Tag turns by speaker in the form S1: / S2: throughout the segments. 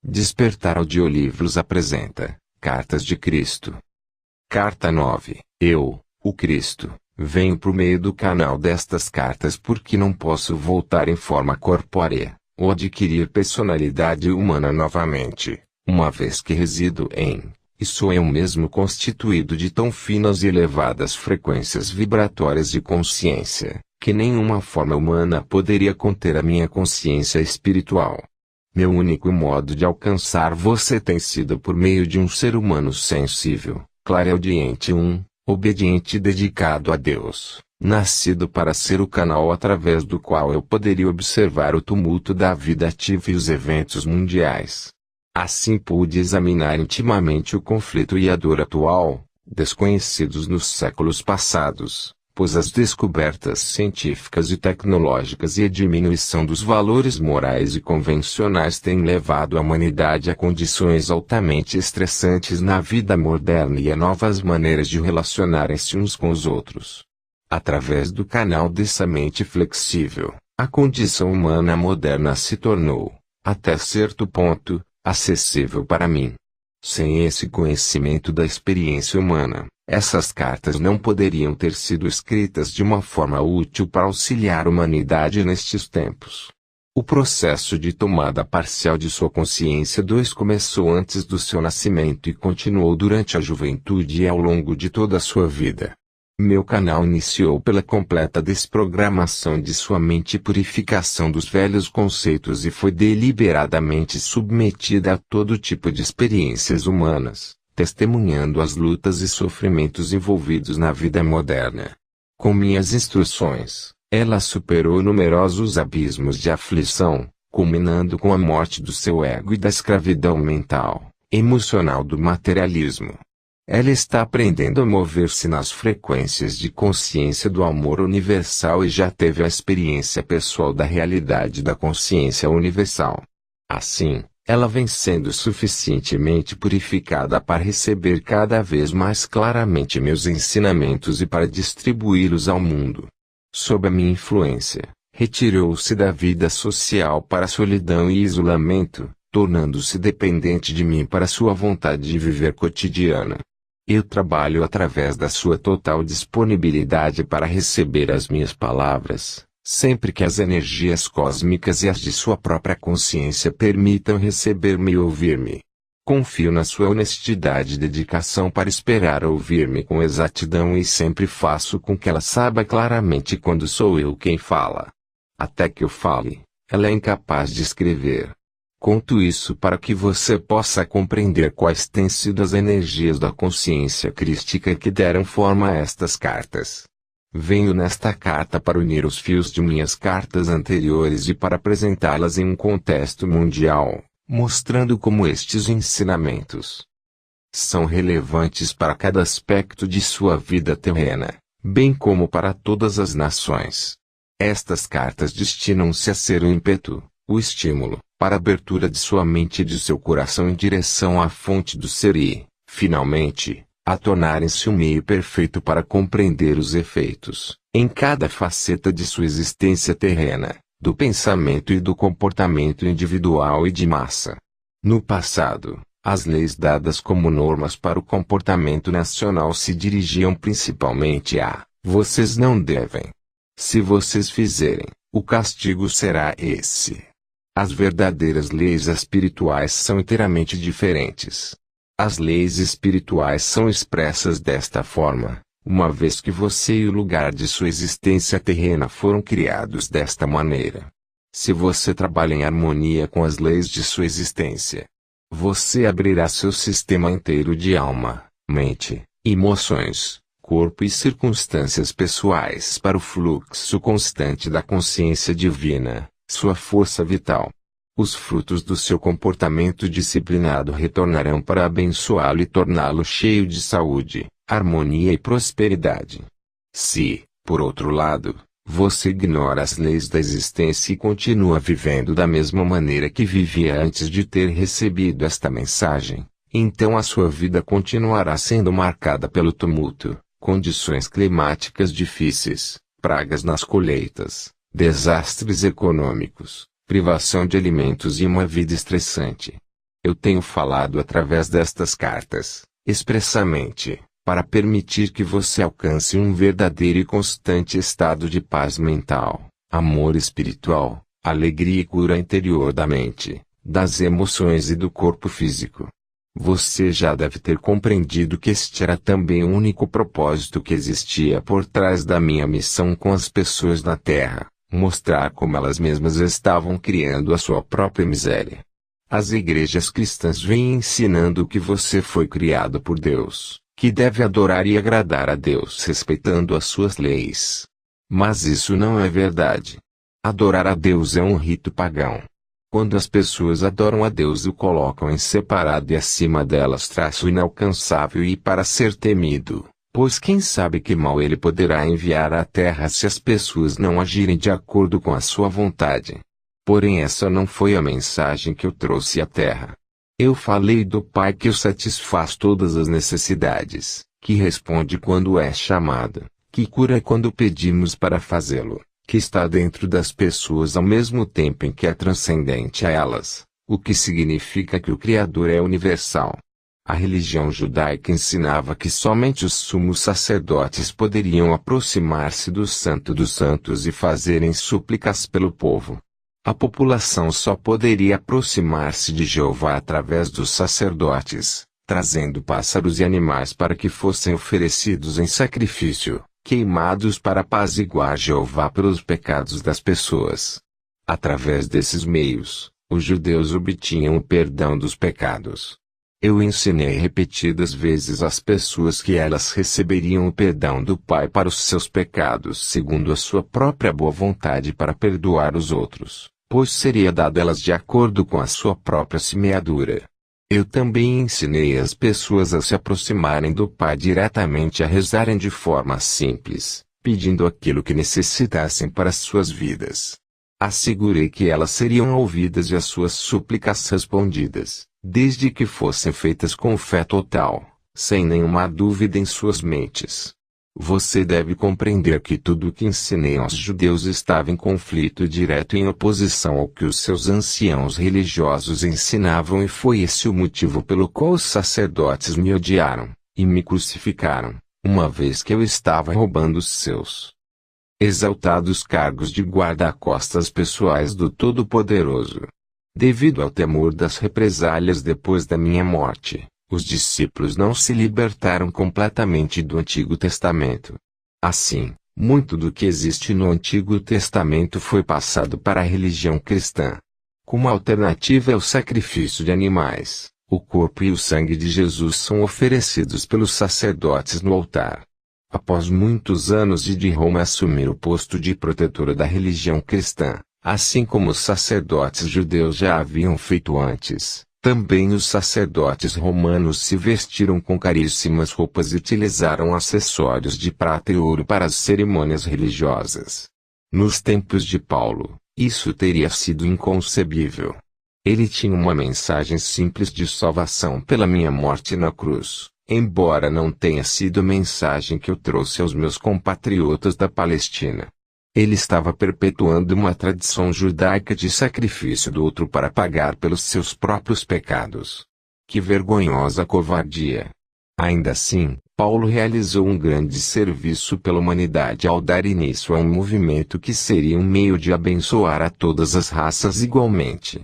S1: Despertar Audiolivros apresenta Cartas de Cristo. Carta 9. Eu, o Cristo, venho por meio do canal destas cartas porque não posso voltar em forma corpórea, ou adquirir personalidade humana novamente, uma vez que resido em, e sou eu mesmo constituído de tão finas e elevadas frequências vibratórias de consciência, que nenhuma forma humana poderia conter a minha consciência espiritual. Meu único modo de alcançar você tem sido por meio de um ser humano sensível, clareaudiente, obediente e dedicado a Deus, nascido para ser o canal através do qual eu poderia observar o tumulto da vida ativa e os eventos mundiais. Assim pude examinar intimamente o conflito e a dor atual, desconhecidos nos séculos passados, pois as descobertas científicas e tecnológicas e a diminuição dos valores morais e convencionais têm levado a humanidade a condições altamente estressantes na vida moderna e a novas maneiras de relacionarem-se uns com os outros. Através do canal dessa mente flexível, a condição humana moderna se tornou, até certo ponto, acessível para mim. Sem esse conhecimento da experiência humana, essas cartas não poderiam ter sido escritas de uma forma útil para auxiliar a humanidade nestes tempos. O processo de tomada parcial de sua consciência 2 começou antes do seu nascimento e continuou durante a juventude e ao longo de toda a sua vida. Meu canal iniciou pela completa desprogramação de sua mente e purificação dos velhos conceitos e foi deliberadamente submetida a todo tipo de experiências humanas, testemunhando as lutas e sofrimentos envolvidos na vida moderna. Com minhas instruções, ela superou numerosos abismos de aflição, culminando com a morte do seu ego e da escravidão mental, emocional do materialismo. Ela está aprendendo a mover-se nas frequências de consciência do amor universal e já teve a experiência pessoal da realidade da consciência universal. Assim, ela vem sendo suficientemente purificada para receber cada vez mais claramente meus ensinamentos e para distribuí-los ao mundo. Sob a minha influência, retirou-se da vida social para a solidão e isolamento, tornando-se dependente de mim para sua vontade de viver cotidiana. Eu trabalho através da sua total disponibilidade para receber as minhas palavras, sempre que as energias cósmicas e as de sua própria consciência permitam receber-me e ouvir-me. Confio na sua honestidade e dedicação para esperar ouvir-me com exatidão e sempre faço com que ela saiba claramente quando sou eu quem fala. Até que eu fale, ela é incapaz de escrever. Conto isso para que você possa compreender quais têm sido as energias da consciência crística que deram forma a estas cartas. Venho nesta carta para unir os fios de minhas cartas anteriores e para apresentá-las em um contexto mundial, mostrando como estes ensinamentos são relevantes para cada aspecto de sua vida terrena, bem como para todas as nações. Estas cartas destinam-se a ser o ímpeto, o estímulo, para a abertura de sua mente e de seu coração em direção à fonte do ser e, finalmente, a tornarem-se um meio perfeito para compreender os efeitos, em cada faceta de sua existência terrena, do pensamento e do comportamento individual e de massa. No passado, as leis dadas como normas para o comportamento nacional se dirigiam principalmente a: vocês não devem. Se vocês fizerem, o castigo será esse. As verdadeiras leis espirituais são inteiramente diferentes. As leis espirituais são expressas desta forma, uma vez que você e o lugar de sua existência terrena foram criados desta maneira. Se você trabalha em harmonia com as leis de sua existência, você abrirá seu sistema inteiro de alma, mente, emoções, corpo e circunstâncias pessoais para o fluxo constante da consciência divina, sua força vital. Os frutos do seu comportamento disciplinado retornarão para abençoá-lo e torná-lo cheio de saúde, harmonia e prosperidade. Se, por outro lado, você ignora as leis da existência e continua vivendo da mesma maneira que vivia antes de ter recebido esta mensagem, então a sua vida continuará sendo marcada pelo tumulto, condições climáticas difíceis, pragas nas colheitas, desastres econômicos, privação de alimentos e uma vida estressante. Eu tenho falado através destas cartas, expressamente, para permitir que você alcance um verdadeiro e constante estado de paz mental, amor espiritual, alegria e cura interior da mente, das emoções e do corpo físico. Você já deve ter compreendido que este era também o único propósito que existia por trás da minha missão com as pessoas na Terra, mostrar como elas mesmas estavam criando a sua própria miséria. As igrejas cristãs vêm ensinando que você foi criado por Deus, que deve adorar e agradar a Deus respeitando as suas leis. Mas isso não é verdade. Adorar a Deus é um rito pagão. Quando as pessoas adoram a Deus e o colocam em separado e acima delas traço inalcançável e para ser temido, pois quem sabe que mal ele poderá enviar à terra se as pessoas não agirem de acordo com a sua vontade. Porém essa não foi a mensagem que eu trouxe à terra. Eu falei do Pai que o satisfaz todas as necessidades, que responde quando é chamado, que cura quando pedimos para fazê-lo, que está dentro das pessoas ao mesmo tempo em que é transcendente a elas, o que significa que o Criador é universal. A religião judaica ensinava que somente os sumos sacerdotes poderiam aproximar-se do Santo dos Santos e fazerem súplicas pelo povo. A população só poderia aproximar-se de Jeová através dos sacerdotes, trazendo pássaros e animais para que fossem oferecidos em sacrifício, queimados para apaziguar Jeová pelos pecados das pessoas. Através desses meios, os judeus obtinham o perdão dos pecados. Eu ensinei repetidas vezes às pessoas que elas receberiam o perdão do Pai para os seus pecados segundo a sua própria boa vontade para perdoar os outros, pois seria dado elas de acordo com a sua própria semeadura. Eu também ensinei as pessoas a se aproximarem do Pai diretamente, a rezarem de forma simples, pedindo aquilo que necessitassem para as suas vidas. Assegurei que elas seriam ouvidas e as suas súplicas respondidas, desde que fossem feitas com fé total, sem nenhuma dúvida em suas mentes. Você deve compreender que tudo o que ensinei aos judeus estava em conflito direto e em oposição ao que os seus anciãos religiosos ensinavam, e foi esse o motivo pelo qual os sacerdotes me odiaram, e me crucificaram, uma vez que eu estava roubando os seus exaltados cargos de guarda-costas pessoais do Todo-Poderoso. Devido ao temor das represálias depois da minha morte, os discípulos não se libertaram completamente do Antigo Testamento. Assim, muito do que existe no Antigo Testamento foi passado para a religião cristã. Como alternativa ao sacrifício de animais, o corpo e o sangue de Jesus são oferecidos pelos sacerdotes no altar. Após muitos anos de Roma assumir o posto de protetora da religião cristã, assim como os sacerdotes judeus já haviam feito antes, também os sacerdotes romanos se vestiram com caríssimas roupas e utilizaram acessórios de prata e ouro para as cerimônias religiosas. Nos tempos de Paulo, isso teria sido inconcebível. Ele tinha uma mensagem simples de salvação pela minha morte na cruz, embora não tenha sido a mensagem que eu trouxe aos meus compatriotas da Palestina. Ele estava perpetuando uma tradição judaica de sacrifício do outro para pagar pelos seus próprios pecados. Que vergonhosa covardia! Ainda assim, Paulo realizou um grande serviço pela humanidade ao dar início a um movimento que seria um meio de abençoar a todas as raças igualmente.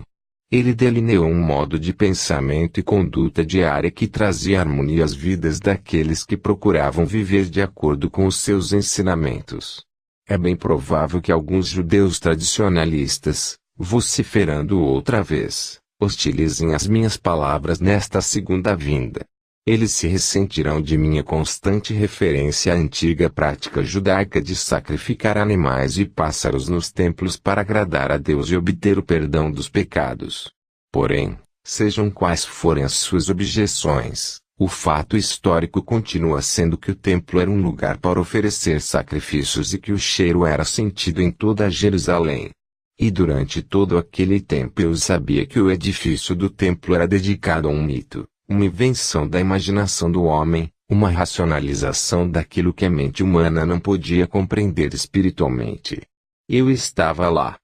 S1: Ele delineou um modo de pensamento e conduta diária que trazia harmonia às vidas daqueles que procuravam viver de acordo com os seus ensinamentos. É bem provável que alguns judeus tradicionalistas, vociferando outra vez, hostilizem as minhas palavras nesta segunda vinda. Eles se ressentirão de minha constante referência à antiga prática judaica de sacrificar animais e pássaros nos templos para agradar a Deus e obter o perdão dos pecados. Porém, sejam quais forem as suas objeções, o fato histórico continua sendo que o templo era um lugar para oferecer sacrifícios e que o cheiro era sentido em toda Jerusalém. E durante todo aquele tempo eu sabia que o edifício do templo era dedicado a um mito, uma invenção da imaginação do homem, uma racionalização daquilo que a mente humana não podia compreender espiritualmente. Eu estava lá.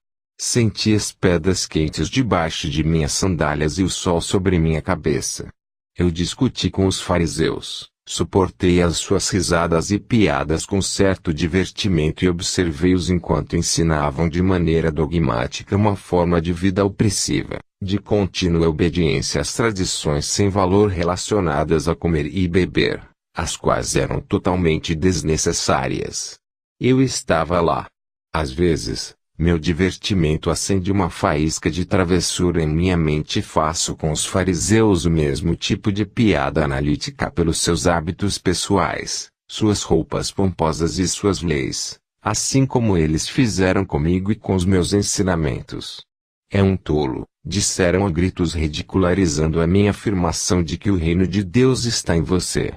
S1: Senti as pedras quentes debaixo de minhas sandálias e o sol sobre minha cabeça. Eu discuti com os fariseus, suportei as suas risadas e piadas com certo divertimento e observei-os enquanto ensinavam de maneira dogmática uma forma de vida opressiva, de contínua obediência às tradições sem valor relacionadas a comer e beber, as quais eram totalmente desnecessárias. Eu estava lá. Às vezes, meu divertimento acende uma faísca de travessura em minha mente e faço com os fariseus o mesmo tipo de piada analítica pelos seus hábitos pessoais, suas roupas pomposas e suas leis, assim como eles fizeram comigo e com os meus ensinamentos. É um tolo, disseram a gritos ridicularizando a minha afirmação de que o reino de Deus está em você.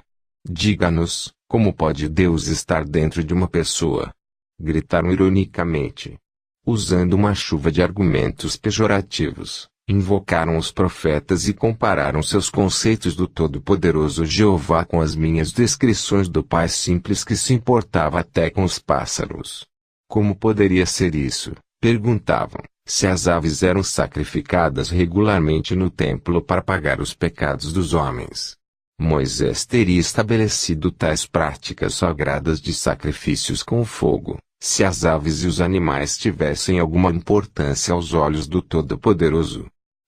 S1: Diga-nos, como pode Deus estar dentro de uma pessoa? Gritaram ironicamente. Usando uma chuva de argumentos pejorativos, invocaram os profetas e compararam seus conceitos do Todo-Poderoso Jeová com as minhas descrições do Pai simples que se importava até com os pássaros. Como poderia ser isso? Perguntavam, se as aves eram sacrificadas regularmente no templo para pagar os pecados dos homens. Moisés teria estabelecido tais práticas sagradas de sacrifícios com fogo, se as aves e os animais tivessem alguma importância aos olhos do Todo-Poderoso.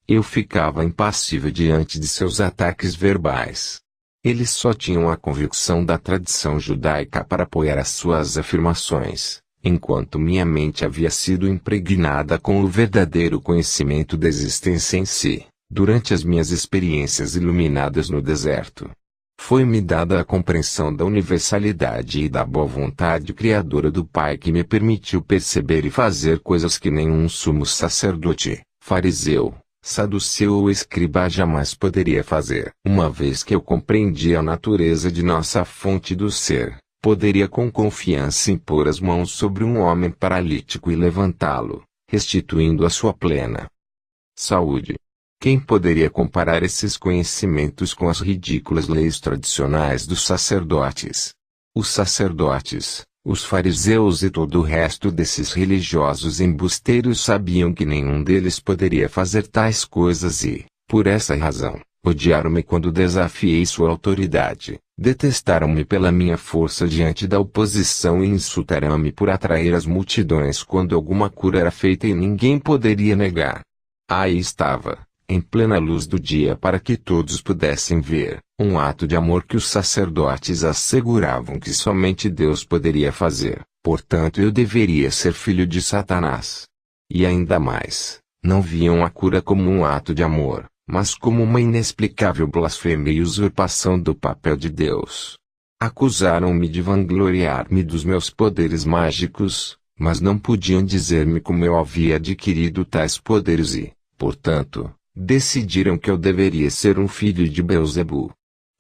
S1: Eu ficava impassível diante de seus ataques verbais. Eles só tinham a convicção da tradição judaica para apoiar as suas afirmações, enquanto minha mente havia sido impregnada com o verdadeiro conhecimento da existência em si, durante as minhas experiências iluminadas no deserto. Foi-me dada a compreensão da universalidade e da boa vontade criadora do Pai que me permitiu perceber e fazer coisas que nenhum sumo sacerdote, fariseu, saduceu ou escriba jamais poderia fazer. Uma vez que eu compreendi a natureza de nossa fonte do ser, poderia com confiança impor as mãos sobre um homem paralítico e levantá-lo, restituindo a sua plena saúde. Quem poderia comparar esses conhecimentos com as ridículas leis tradicionais dos sacerdotes? Os sacerdotes, os fariseus e todo o resto desses religiosos embusteiros sabiam que nenhum deles poderia fazer tais coisas e, por essa razão, odiaram-me quando desafiei sua autoridade, detestaram-me pela minha força diante da oposição e insultaram-me por atrair as multidões quando alguma cura era feita e ninguém poderia negar. Aí estava, em plena luz do dia para que todos pudessem ver, um ato de amor que os sacerdotes asseguravam que somente Deus poderia fazer, portanto eu deveria ser filho de Satanás. E ainda mais, não viam a cura como um ato de amor, mas como uma inexplicável blasfêmia e usurpação do papel de Deus. Acusaram-me de vangloriar-me dos meus poderes mágicos, mas não podiam dizer-me como eu havia adquirido tais poderes e, portanto, decidiram que eu deveria ser um filho de Beelzebu.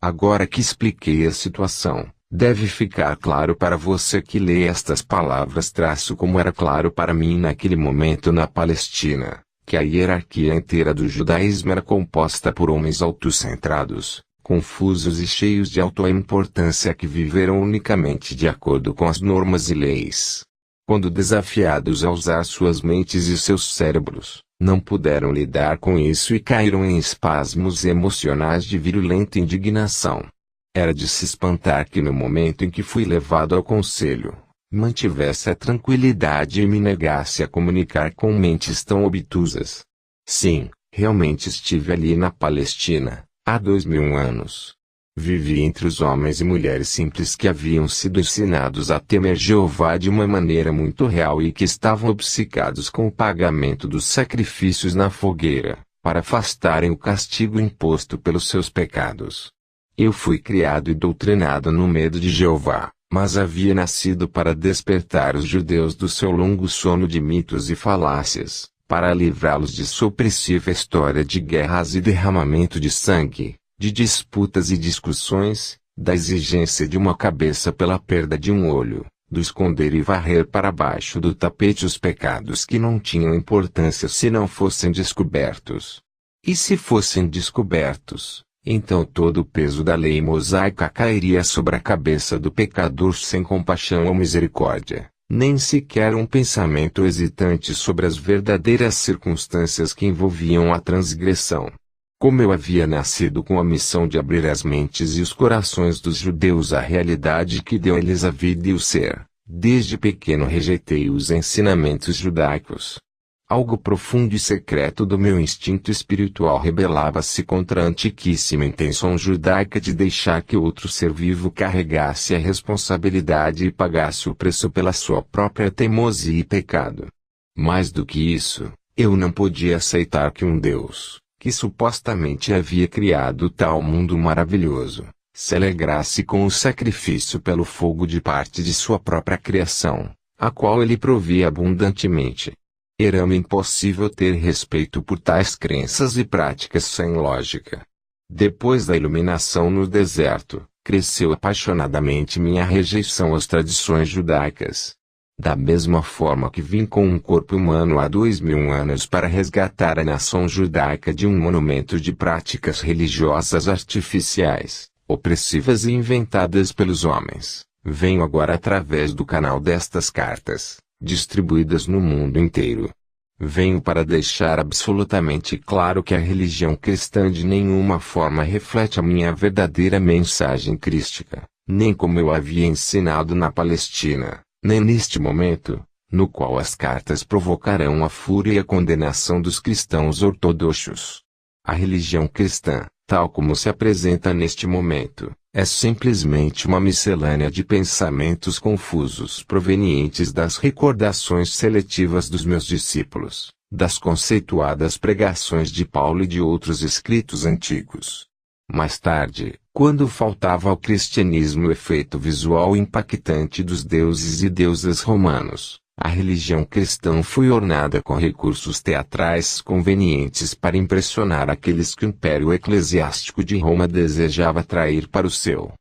S1: Agora que expliquei a situação, deve ficar claro para você que lê estas palavras como era claro para mim naquele momento na Palestina, que a hierarquia inteira do judaísmo era composta por homens autocentrados, confusos e cheios de autoimportância que viveram unicamente de acordo com as normas e leis. Quando desafiados a usar suas mentes e seus cérebros, não puderam lidar com isso e caíram em espasmos emocionais de virulenta indignação. Era de se espantar que no momento em que fui levado ao conselho, mantivesse a tranquilidade e me negasse a comunicar com mentes tão obtusas. Sim, realmente estive ali na Palestina, há 2000 anos. Vivi entre os homens e mulheres simples que haviam sido ensinados a temer Jeová de uma maneira muito real e que estavam obcecados com o pagamento dos sacrifícios na fogueira, para afastarem o castigo imposto pelos seus pecados. Eu fui criado e doutrinado no medo de Jeová, mas havia nascido para despertar os judeus do seu longo sono de mitos e falácias, para livrá-los de sua opressiva história de guerras e derramamento de sangue, de disputas e discussões, da exigência de uma cabeça pela perda de um olho, do esconder e varrer para baixo do tapete os pecados que não tinham importância se não fossem descobertos. E se fossem descobertos, então todo o peso da lei mosaica cairia sobre a cabeça do pecador sem compaixão ou misericórdia, Nem sequer um pensamento hesitante sobre as verdadeiras circunstâncias que envolviam a transgressão. Como eu havia nascido com a missão de abrir as mentes e os corações dos judeus à realidade que deu a eles a vida e o ser, desde pequeno rejeitei os ensinamentos judaicos. Algo profundo e secreto do meu instinto espiritual rebelava-se contra a antiquíssima intenção judaica de deixar que outro ser vivo carregasse a responsabilidade e pagasse o preço pela sua própria teimosia e pecado. Mais do que isso, eu não podia aceitar que um Deus, que supostamente havia criado tal mundo maravilhoso, se alegrasse com o sacrifício pelo fogo de parte de sua própria criação, a qual ele provia abundantemente. Era-me impossível ter respeito por tais crenças e práticas sem lógica. Depois da iluminação no deserto, cresceu apaixonadamente minha rejeição às tradições judaicas. Da mesma forma que vim com um corpo humano há 2000 anos para resgatar a nação judaica de um monumento de práticas religiosas artificiais, opressivas e inventadas pelos homens, venho agora através do canal destas cartas, distribuídas no mundo inteiro. Venho para deixar absolutamente claro que a religião cristã de nenhuma forma reflete a minha verdadeira mensagem crística, nem como eu havia ensinado na Palestina, nem neste momento, no qual as cartas provocarão a fúria e a condenação dos cristãos ortodoxos. A religião cristã, tal como se apresenta neste momento, é simplesmente uma miscelânea de pensamentos confusos provenientes das recordações seletivas dos meus discípulos, das conceituadas pregações de Paulo e de outros escritos antigos. Mais tarde, quando faltava ao cristianismo o efeito visual impactante dos deuses e deusas romanos, a religião cristã foi ornada com recursos teatrais convenientes para impressionar aqueles que o império eclesiástico de Roma desejava atrair para o seu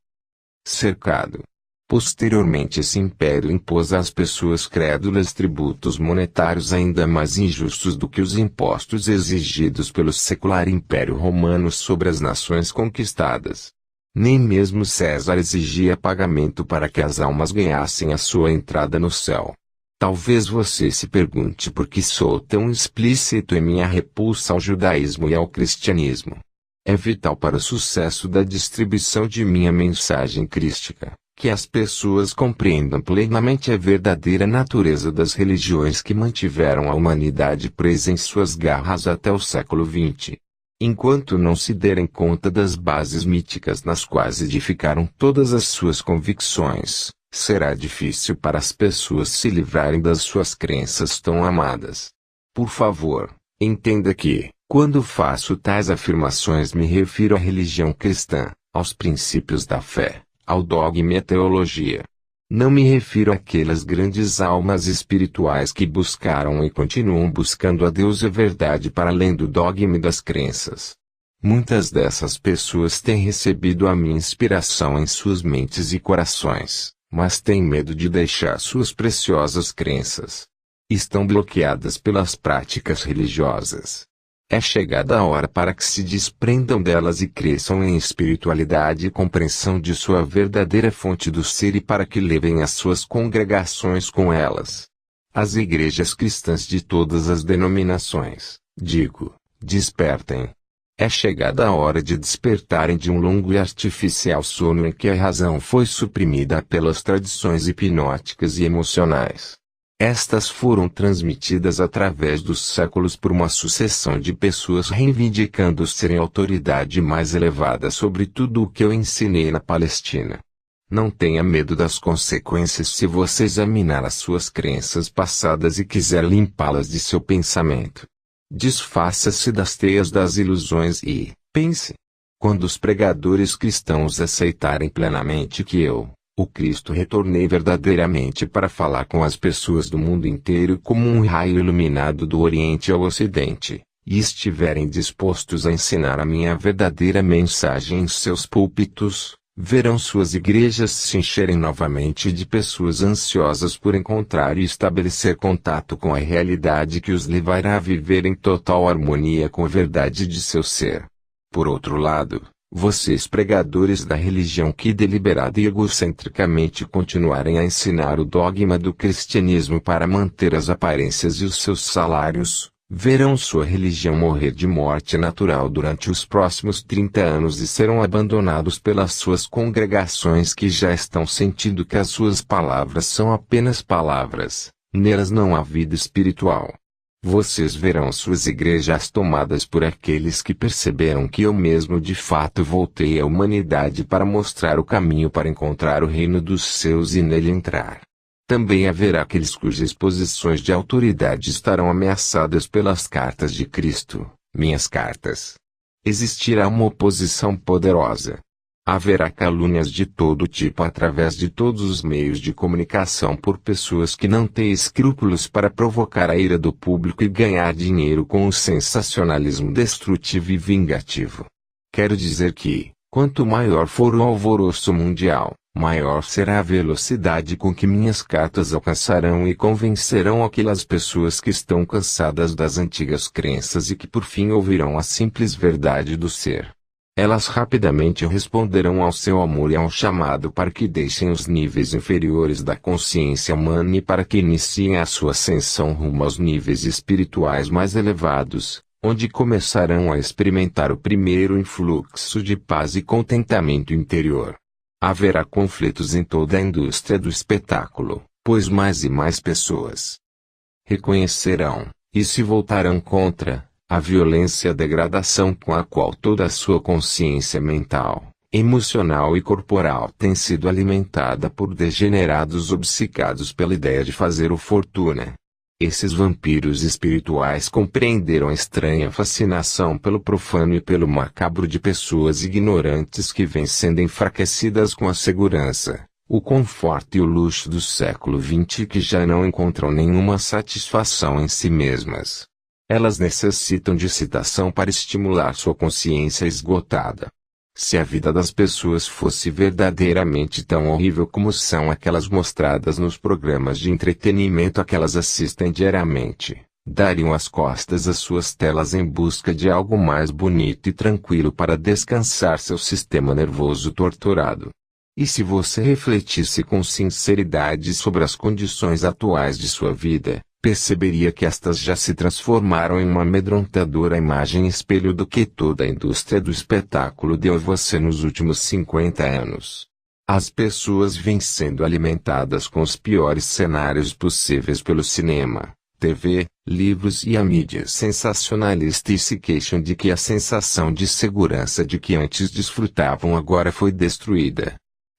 S1: cercado. Posteriormente esse império impôs às pessoas crédulas tributos monetários ainda mais injustos do que os impostos exigidos pelo secular império romano sobre as nações conquistadas. Nem mesmo César exigia pagamento para que as almas ganhassem a sua entrada no céu. Talvez você se pergunte por que sou tão explícito em minha repulsa ao judaísmo e ao cristianismo. É vital para o sucesso da distribuição de minha mensagem crística, que as pessoas compreendam plenamente a verdadeira natureza das religiões que mantiveram a humanidade presa em suas garras até o século XX. Enquanto não se derem conta das bases míticas nas quais edificaram todas as suas convicções, será difícil para as pessoas se livrarem das suas crenças tão amadas. Por favor, entenda que, quando faço tais afirmações me refiro à religião cristã, aos princípios da fé, ao dogma e à teologia. Não me refiro àquelas grandes almas espirituais que buscaram e continuam buscando a Deus e a verdade para além do dogma e das crenças. Muitas dessas pessoas têm recebido a minha inspiração em suas mentes e corações, mas têm medo de deixar suas preciosas crenças. Estão bloqueadas pelas práticas religiosas. É chegada a hora para que se desprendam delas e cresçam em espiritualidade e compreensão de sua verdadeira fonte do ser e para que levem as suas congregações com elas. As igrejas cristãs de todas as denominações, digo, despertem. É chegada a hora de despertarem de um longo e artificial sono em que a razão foi suprimida pelas tradições hipnóticas e emocionais. Estas foram transmitidas através dos séculos por uma sucessão de pessoas reivindicando serem a autoridade mais elevada sobre tudo o que eu ensinei na Palestina. Não tenha medo das consequências se você examinar as suas crenças passadas e quiser limpá-las de seu pensamento. Desfaça-se das teias das ilusões e, pense. Quando os pregadores cristãos aceitarem plenamente que eu, o Cristo, retornei verdadeiramente para falar com as pessoas do mundo inteiro como um raio iluminado do Oriente ao Ocidente, e estiverem dispostos a ensinar a minha verdadeira mensagem em seus púlpitos, verão suas igrejas se encherem novamente de pessoas ansiosas por encontrar e estabelecer contato com a realidade que os levará a viver em total harmonia com a verdade de seu ser. Por outro lado, Vocês pregadores da religião que deliberada e egocentricamente continuarem a ensinar o dogma do cristianismo para manter as aparências e os seus salários, verão sua religião morrer de morte natural durante os próximos 30 anos e serão abandonados pelas suas congregações que já estão sentindo que as suas palavras são apenas palavras, nelas não há vida espiritual. Vocês verão suas igrejas tomadas por aqueles que perceberam que eu mesmo de fato voltei à humanidade para mostrar o caminho para encontrar o reino dos céus e nele entrar. Também haverá aqueles cujas posições de autoridade estarão ameaçadas pelas cartas de Cristo, minhas cartas. Existirá uma oposição poderosa. Haverá calúnias de todo tipo através de todos os meios de comunicação por pessoas que não têm escrúpulos para provocar a ira do público e ganhar dinheiro com o sensacionalismo destrutivo e vingativo. Quero dizer que, quanto maior for o alvoroço mundial, maior será a velocidade com que minhas cartas alcançarão e convencerão aquelas pessoas que estão cansadas das antigas crenças e que por fim ouvirão a simples verdade do ser. Elas rapidamente responderão ao seu amor e ao chamado para que deixem os níveis inferiores da consciência humana e para que iniciem a sua ascensão rumo aos níveis espirituais mais elevados, onde começarão a experimentar o primeiro influxo de paz e contentamento interior. Haverá conflitos em toda a indústria do espetáculo, pois mais e mais pessoas reconhecerão, e se voltarão contra, a violência e a degradação com a qual toda a sua consciência mental, emocional e corporal tem sido alimentada por degenerados obcecados pela ideia de fazer o fortuna. Esses vampiros espirituais compreenderam a estranha fascinação pelo profano e pelo macabro de pessoas ignorantes que vêm sendo enfraquecidas com a segurança, o conforto e o luxo do século XX e que já não encontram nenhuma satisfação em si mesmas. Elas necessitam de excitação para estimular sua consciência esgotada. Se a vida das pessoas fosse verdadeiramente tão horrível como são aquelas mostradas nos programas de entretenimento a que elas assistem diariamente, dariam as costas às suas telas em busca de algo mais bonito e tranquilo para descansar seu sistema nervoso torturado. E se você refletisse com sinceridade sobre as condições atuais de sua vida, perceberia que estas já se transformaram em uma amedrontadora imagem espelho do que toda a indústria do espetáculo deu a você nos últimos 50 anos. As pessoas vêm sendo alimentadas com os piores cenários possíveis pelo cinema, TV, livros e a mídia sensacionalista e se queixam de que a sensação de segurança de que antes desfrutavam agora foi destruída.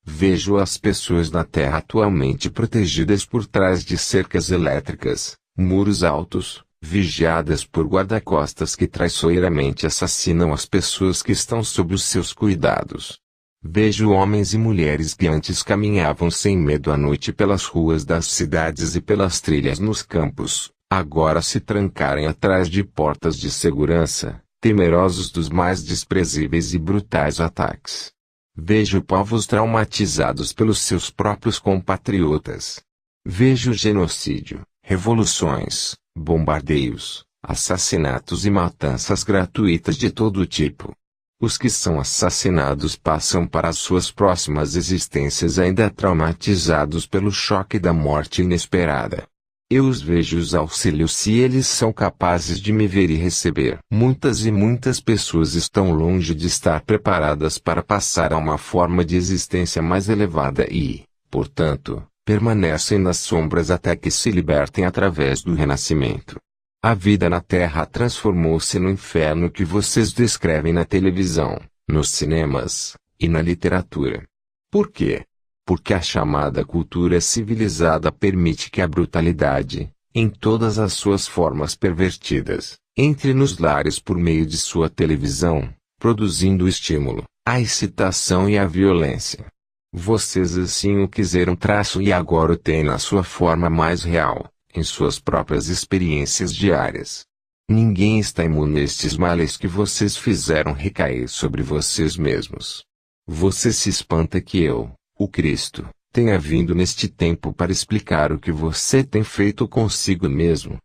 S1: Vejo as pessoas na Terra atualmente protegidas por trás de cercas elétricas, muros altos, vigiadas por guarda-costas que traiçoeiramente assassinam as pessoas que estão sob os seus cuidados. Vejo homens e mulheres que antes caminhavam sem medo à noite pelas ruas das cidades e pelas trilhas nos campos, agora se trancarem atrás de portas de segurança, temerosos dos mais desprezíveis e brutais ataques. Vejo povos traumatizados pelos seus próprios compatriotas. Vejo genocídio, revoluções, bombardeios, assassinatos e matanças gratuitas de todo tipo. Os que são assassinados passam para as suas próximas existências ainda traumatizados pelo choque da morte inesperada. Eu os vejo os auxílios se eles são capazes de me ver e receber. Muitas e muitas pessoas estão longe de estar preparadas para passar a uma forma de existência mais elevada e, portanto, permanecem nas sombras até que se libertem através do renascimento. A vida na Terra transformou-se no inferno que vocês descrevem na televisão, nos cinemas e na literatura. Por quê? Porque a chamada cultura civilizada permite que a brutalidade, em todas as suas formas pervertidas, entre nos lares por meio de sua televisão, produzindo o estímulo, a excitação e a violência. Vocês assim o quiseram e agora o têm na sua forma mais real, em suas próprias experiências diárias. Ninguém está imune a estes males que vocês fizeram recair sobre vocês mesmos. Você se espanta que eu, o Cristo, tenha vindo neste tempo para explicar o que você tem feito consigo mesmo.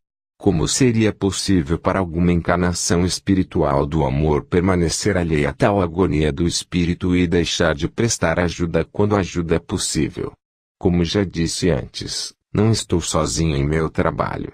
S1: Como seria possível para alguma encarnação espiritual do amor permanecer alheia a tal agonia do espírito e deixar de prestar ajuda quando ajuda é possível? Como já disse antes, não estou sozinho em meu trabalho.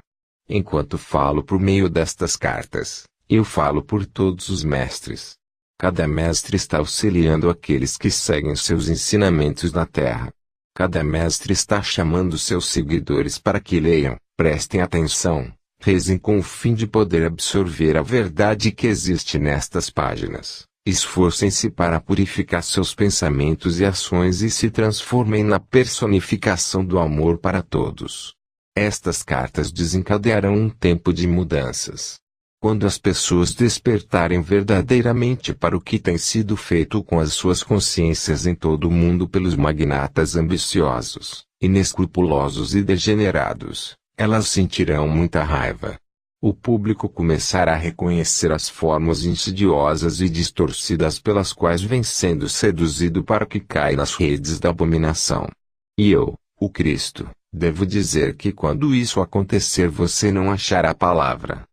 S1: Enquanto falo por meio destas cartas, eu falo por todos os mestres. Cada mestre está auxiliando aqueles que seguem seus ensinamentos na Terra. Cada mestre está chamando seus seguidores para que leiam, prestem atenção, rezem com o fim de poder absorver a verdade que existe nestas páginas. Esforcem-se para purificar seus pensamentos e ações e se transformem na personificação do amor para todos. Estas cartas desencadearão um tempo de mudanças. Quando as pessoas despertarem verdadeiramente para o que tem sido feito com as suas consciências em todo o mundo pelos magnatas ambiciosos, inescrupulosos e degenerados, elas sentirão muita raiva. O público começará a reconhecer as formas insidiosas e distorcidas pelas quais vem sendo seduzido para que caia nas redes da abominação. E eu, o Cristo, devo dizer que quando isso acontecer você não achará a palavra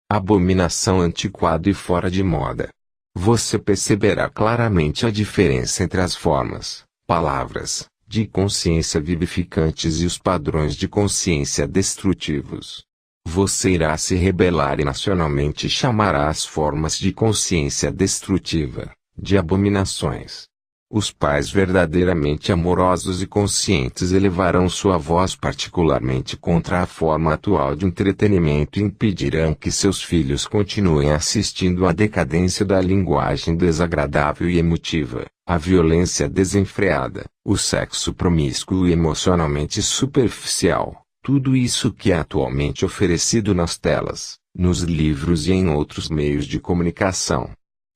S1: abominação antiquado e fora de moda. Você perceberá claramente a diferença entre as formas, palavras, de consciência vivificantes e os padrões de consciência destrutivos. Você irá se rebelar e nacionalmente chamará as formas de consciência destrutiva, de abominações. Os pais verdadeiramente amorosos e conscientes elevarão sua voz particularmente contra a forma atual de entretenimento e impedirão que seus filhos continuem assistindo à decadência da linguagem desagradável e emotiva, à violência desenfreada, o sexo promíscuo e emocionalmente superficial, tudo isso que é atualmente oferecido nas telas, nos livros e em outros meios de comunicação.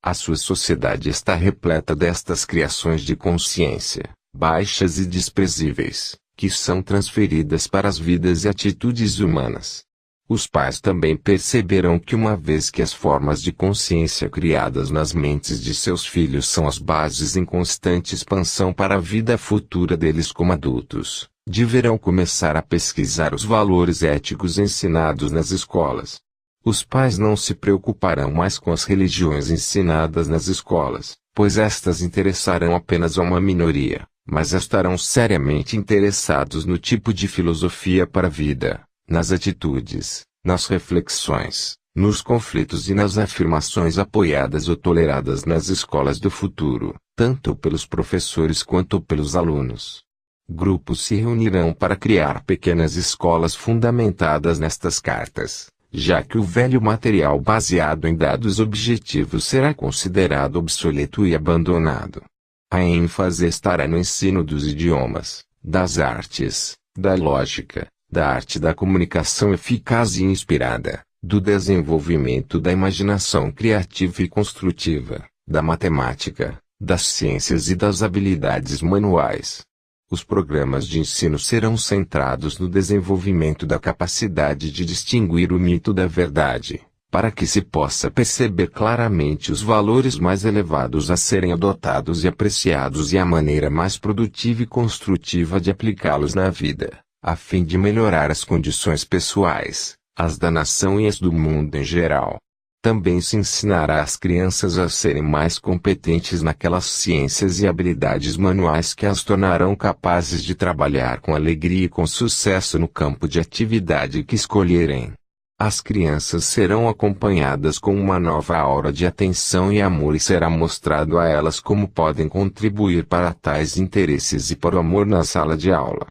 S1: A sua sociedade está repleta destas criações de consciência, baixas e desprezíveis, que são transferidas para as vidas e atitudes humanas. Os pais também perceberão que uma vez que as formas de consciência criadas nas mentes de seus filhos são as bases em constante expansão para a vida futura deles como adultos, deverão começar a pesquisar os valores éticos ensinados nas escolas. Os pais não se preocuparão mais com as religiões ensinadas nas escolas, pois estas interessarão apenas a uma minoria, mas estarão seriamente interessados no tipo de filosofia para a vida, nas atitudes, nas reflexões, nos conflitos e nas afirmações apoiadas ou toleradas nas escolas do futuro, tanto pelos professores quanto pelos alunos. Grupos se reunirão para criar pequenas escolas fundamentadas nestas cartas, já que o velho material baseado em dados objetivos será considerado obsoleto e abandonado. A ênfase estará no ensino dos idiomas, das artes, da lógica, da arte da comunicação eficaz e inspirada, do desenvolvimento da imaginação criativa e construtiva, da matemática, das ciências e das habilidades manuais. Os programas de ensino serão centrados no desenvolvimento da capacidade de distinguir o mito da verdade, para que se possa perceber claramente os valores mais elevados a serem adotados e apreciados e a maneira mais produtiva e construtiva de aplicá-los na vida, a fim de melhorar as condições pessoais, as da nação e as do mundo em geral. Também se ensinará às crianças a serem mais competentes naquelas ciências e habilidades manuais que as tornarão capazes de trabalhar com alegria e com sucesso no campo de atividade que escolherem. As crianças serão acompanhadas com uma nova aura de atenção e amor e será mostrado a elas como podem contribuir para tais interesses e para o amor na sala de aula.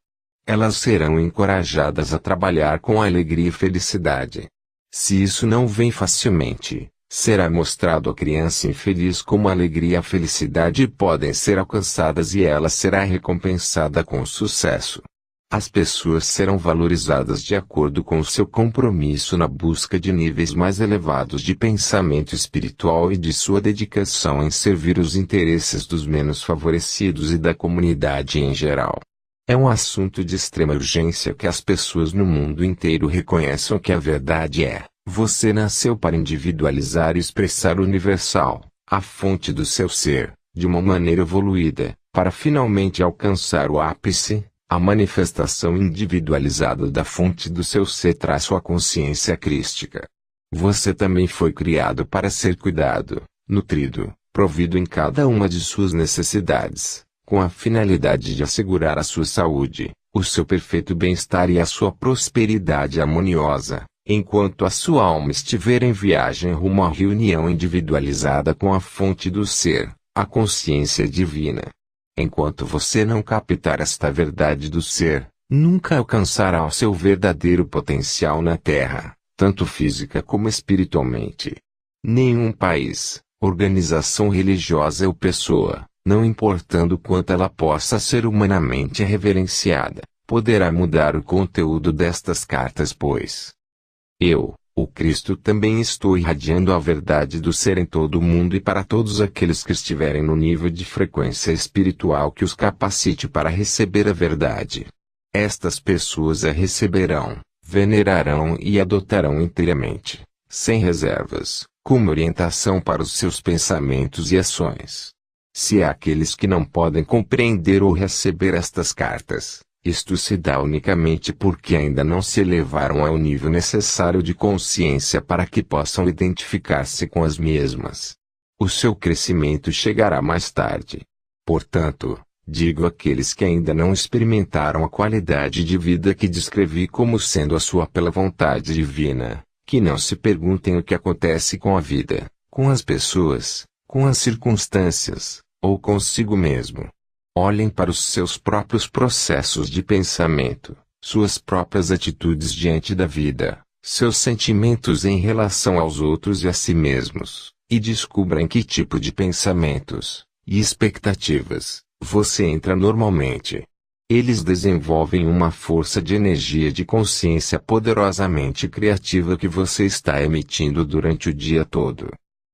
S1: Elas serão encorajadas a trabalhar com alegria e felicidade. Se isso não vem facilmente, será mostrado à criança infeliz como a alegria e a felicidade podem ser alcançadas e ela será recompensada com sucesso. As pessoas serão valorizadas de acordo com o seu compromisso na busca de níveis mais elevados de pensamento espiritual e de sua dedicação em servir os interesses dos menos favorecidos e da comunidade em geral. É um assunto de extrema urgência que as pessoas no mundo inteiro reconheçam que a verdade é: você nasceu para individualizar e expressar o universal, a fonte do seu ser, de uma maneira evoluída, para finalmente alcançar o ápice, A manifestação individualizada da fonte do seu ser traz sua consciência crística. Você também foi criado para ser cuidado, nutrido, provido em cada uma de suas necessidades, com a finalidade de assegurar a sua saúde, o seu perfeito bem-estar e a sua prosperidade harmoniosa, enquanto a sua alma estiver em viagem rumo à reunião individualizada com a fonte do ser, a consciência divina. Enquanto você não captar esta verdade do ser, nunca alcançará o seu verdadeiro potencial na Terra, tanto física como espiritualmente. Nenhum país, organização religiosa ou pessoa, não importando quanto ela possa ser humanamente reverenciada, poderá mudar o conteúdo destas cartas, pois eu, o Cristo, também estou irradiando a verdade do ser em todo o mundo e para todos aqueles que estiverem no nível de frequência espiritual que os capacite para receber a verdade. Estas pessoas a receberão, venerarão e adotarão inteiramente, sem reservas, como orientação para os seus pensamentos e ações. Se há aqueles que não podem compreender ou receber estas cartas, isto se dá unicamente porque ainda não se elevaram ao nível necessário de consciência para que possam identificar-se com as mesmas. O seu crescimento chegará mais tarde. Portanto, digo àqueles que ainda não experimentaram a qualidade de vida que descrevi como sendo a sua pela vontade divina, que não se perguntem o que acontece com a vida, com as pessoas, com as circunstâncias, ou consigo mesmo. Olhem para os seus próprios processos de pensamento, suas próprias atitudes diante da vida, seus sentimentos em relação aos outros e a si mesmos, e descubra em que tipo de pensamentos e expectativas você entra normalmente. Eles desenvolvem uma força de energia de consciência poderosamente criativa que você está emitindo durante o dia todo.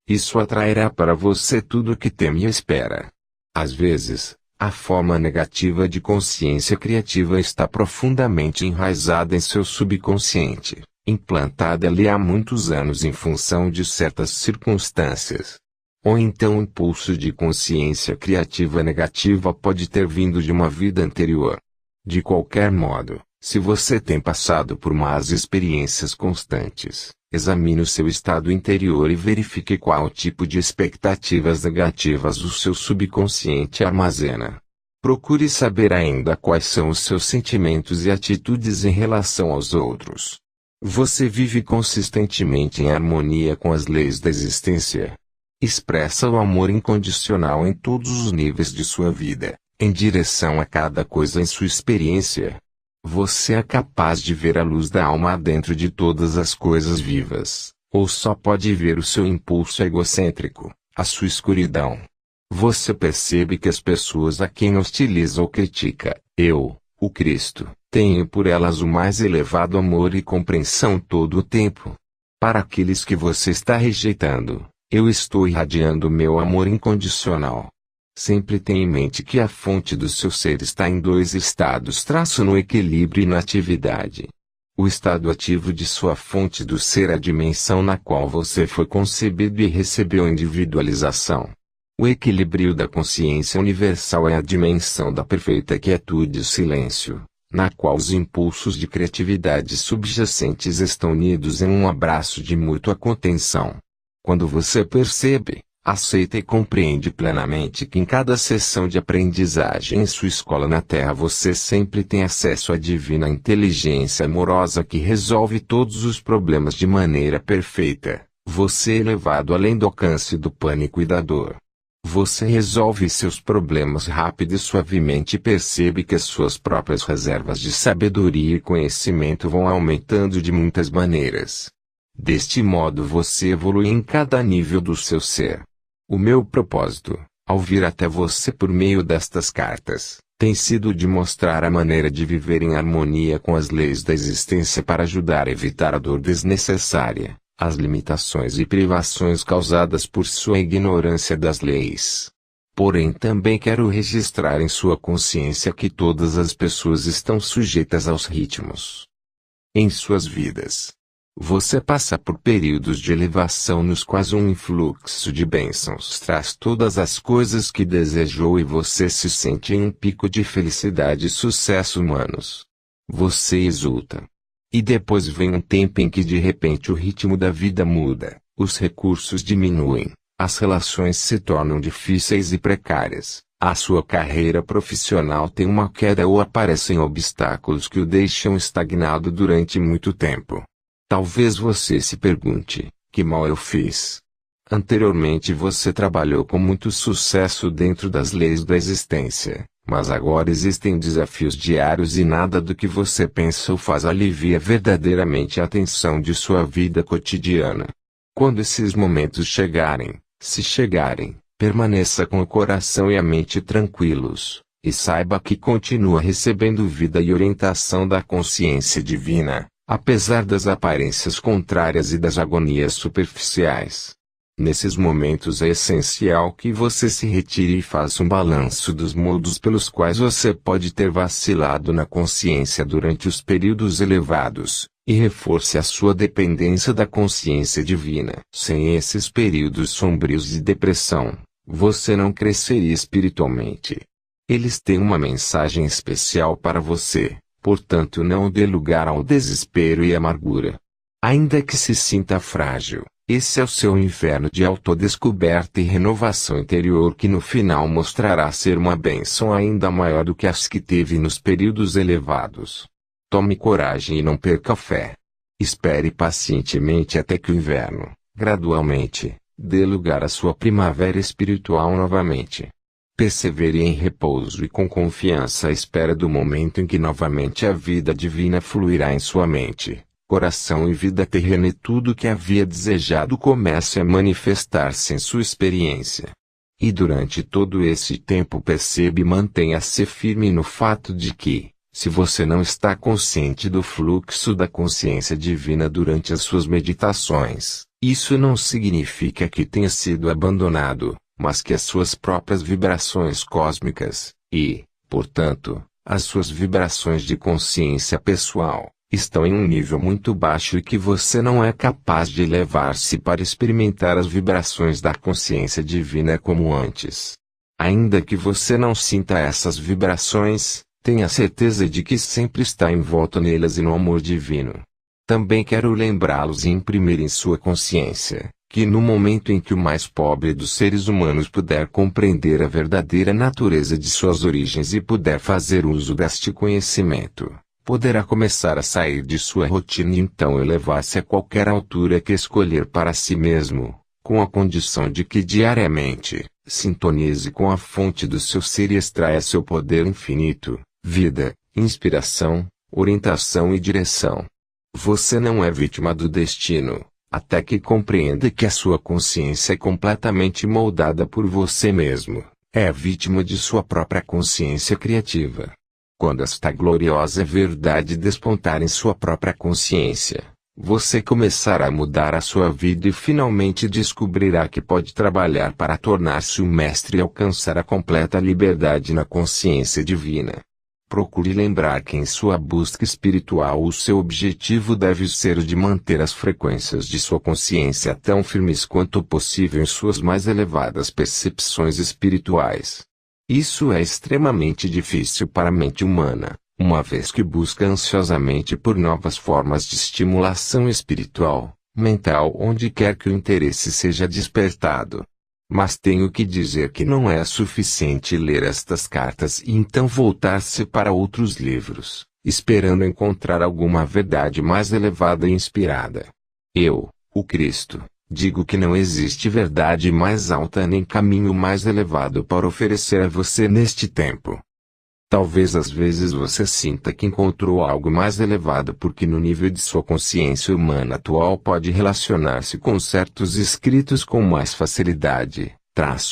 S1: Isso atrairá para você tudo o que teme e espera. Às vezes, a forma negativa de consciência criativa está profundamente enraizada em seu subconsciente, implantada ali há muitos anos em função de certas circunstâncias. Ou então o impulso de consciência criativa negativa pode ter vindo de uma vida anterior. De qualquer modo, se você tem passado por más experiências constantes, examine o seu estado interior e verifique qual tipo de expectativas negativas o seu subconsciente armazena. Procure saber ainda quais são os seus sentimentos e atitudes em relação aos outros. Você vive consistentemente em harmonia com as leis da existência. Expressa o amor incondicional em todos os níveis de sua vida, em direção a cada coisa em sua experiência. Você é capaz de ver a luz da alma dentro de todas as coisas vivas, ou só pode ver o seu impulso egocêntrico, a sua escuridão. Você percebe que as pessoas a quem hostiliza ou critica, eu, o Cristo, tenho por elas o mais elevado amor e compreensão todo o tempo. Para aqueles que você está rejeitando, eu estou irradiando meu amor incondicional. Sempre tenha em mente que a fonte do seu ser está em dois estados: no equilíbrio e na atividade. O estado ativo de sua fonte do ser é a dimensão na qual você foi concebido e recebeu individualização. O equilíbrio da consciência universal é a dimensão da perfeita quietude e silêncio, na qual os impulsos de criatividade subjacentes estão unidos em um abraço de mútua contenção. Quando você percebe, aceita e compreende plenamente que em cada sessão de aprendizagem em sua escola na Terra você sempre tem acesso à divina inteligência amorosa que resolve todos os problemas de maneira perfeita, você é levado além do alcance do pânico e da dor. Você resolve seus problemas rápido e suavemente e percebe que as suas próprias reservas de sabedoria e conhecimento vão aumentando de muitas maneiras. Deste modo você evolui em cada nível do seu ser. O meu propósito, ao vir até você por meio destas cartas, tem sido de mostrar a maneira de viver em harmonia com as leis da existência para ajudar a evitar a dor desnecessária, as limitações e privações causadas por sua ignorância das leis. Porém também quero registrar em sua consciência que todas as pessoas estão sujeitas aos ritmos em suas vidas. Você passa por períodos de elevação nos quais um influxo de bênçãos traz todas as coisas que desejou e você se sente em um pico de felicidade e sucesso humanos. Você exulta. E depois vem um tempo em que de repente o ritmo da vida muda, os recursos diminuem, as relações se tornam difíceis e precárias, a sua carreira profissional tem uma queda ou aparecem obstáculos que o deixam estagnado durante muito tempo. Talvez você se pergunte, que mal eu fiz? Anteriormente você trabalhou com muito sucesso dentro das leis da existência, mas agora existem desafios diários e nada do que você pensa ou faz alivia verdadeiramente a tensão de sua vida cotidiana. Quando esses momentos chegarem, se chegarem, permaneça com o coração e a mente tranquilos, e saiba que continua recebendo vida e orientação da consciência divina, apesar das aparências contrárias e das agonias superficiais. Nesses momentos é essencial que você se retire e faça um balanço dos modos pelos quais você pode ter vacilado na consciência durante os períodos elevados, e reforce a sua dependência da consciência divina. Sem esses períodos sombrios de depressão, você não cresceria espiritualmente. Eles têm uma mensagem especial para você. Portanto não dê lugar ao desespero e amargura. Ainda que se sinta frágil, esse é o seu inverno de autodescoberta e renovação interior que no final mostrará ser uma bênção ainda maior do que as que teve nos períodos elevados. Tome coragem e não perca a fé. Espere pacientemente até que o inverno, gradualmente, dê lugar à sua primavera espiritual novamente. Persevere em repouso e com confiança à espera do momento em que novamente a vida divina fluirá em sua mente, coração e vida terrena e tudo o que havia desejado comece a manifestar-se em sua experiência. E durante todo esse tempo perceba e mantenha-se firme no fato de que, se você não está consciente do fluxo da consciência divina durante as suas meditações, isso não significa que tenha sido abandonado, mas que as suas próprias vibrações cósmicas, e, portanto, as suas vibrações de consciência pessoal, estão em um nível muito baixo e que você não é capaz de elevar-se para experimentar as vibrações da consciência divina como antes. Ainda que você não sinta essas vibrações, tenha certeza de que sempre está envolto nelas e no amor divino. Também quero lembrá-los e imprimir em sua consciência, que no momento em que o mais pobre dos seres humanos puder compreender a verdadeira natureza de suas origens e puder fazer uso deste conhecimento, poderá começar a sair de sua rotina e então elevar-se a qualquer altura que escolher para si mesmo, com a condição de que diariamente, sintonize com a fonte do seu ser e extraia seu poder infinito, vida, inspiração, orientação e direção. Você não é vítima do destino, até que compreenda que a sua consciência é completamente moldada por você mesmo, é vítima de sua própria consciência criativa. Quando esta gloriosa verdade despontar em sua própria consciência, você começará a mudar a sua vida e finalmente descobrirá que pode trabalhar para tornar-se um mestre e alcançar a completa liberdade na consciência divina. Procure lembrar que em sua busca espiritual o seu objetivo deve ser o de manter as frequências de sua consciência tão firmes quanto possível em suas mais elevadas percepções espirituais. Isso é extremamente difícil para a mente humana, uma vez que busca ansiosamente por novas formas de estimulação espiritual, mental onde quer que o interesse seja despertado. Mas tenho que dizer que não é suficiente ler estas cartas e então voltar-se para outros livros, esperando encontrar alguma verdade mais elevada e inspirada. Eu, o Cristo, digo que não existe verdade mais alta nem caminho mais elevado para oferecer a você neste tempo. Talvez às vezes você sinta que encontrou algo mais elevado porque no nível de sua consciência humana atual pode relacionar-se com certos escritos com mais facilidade,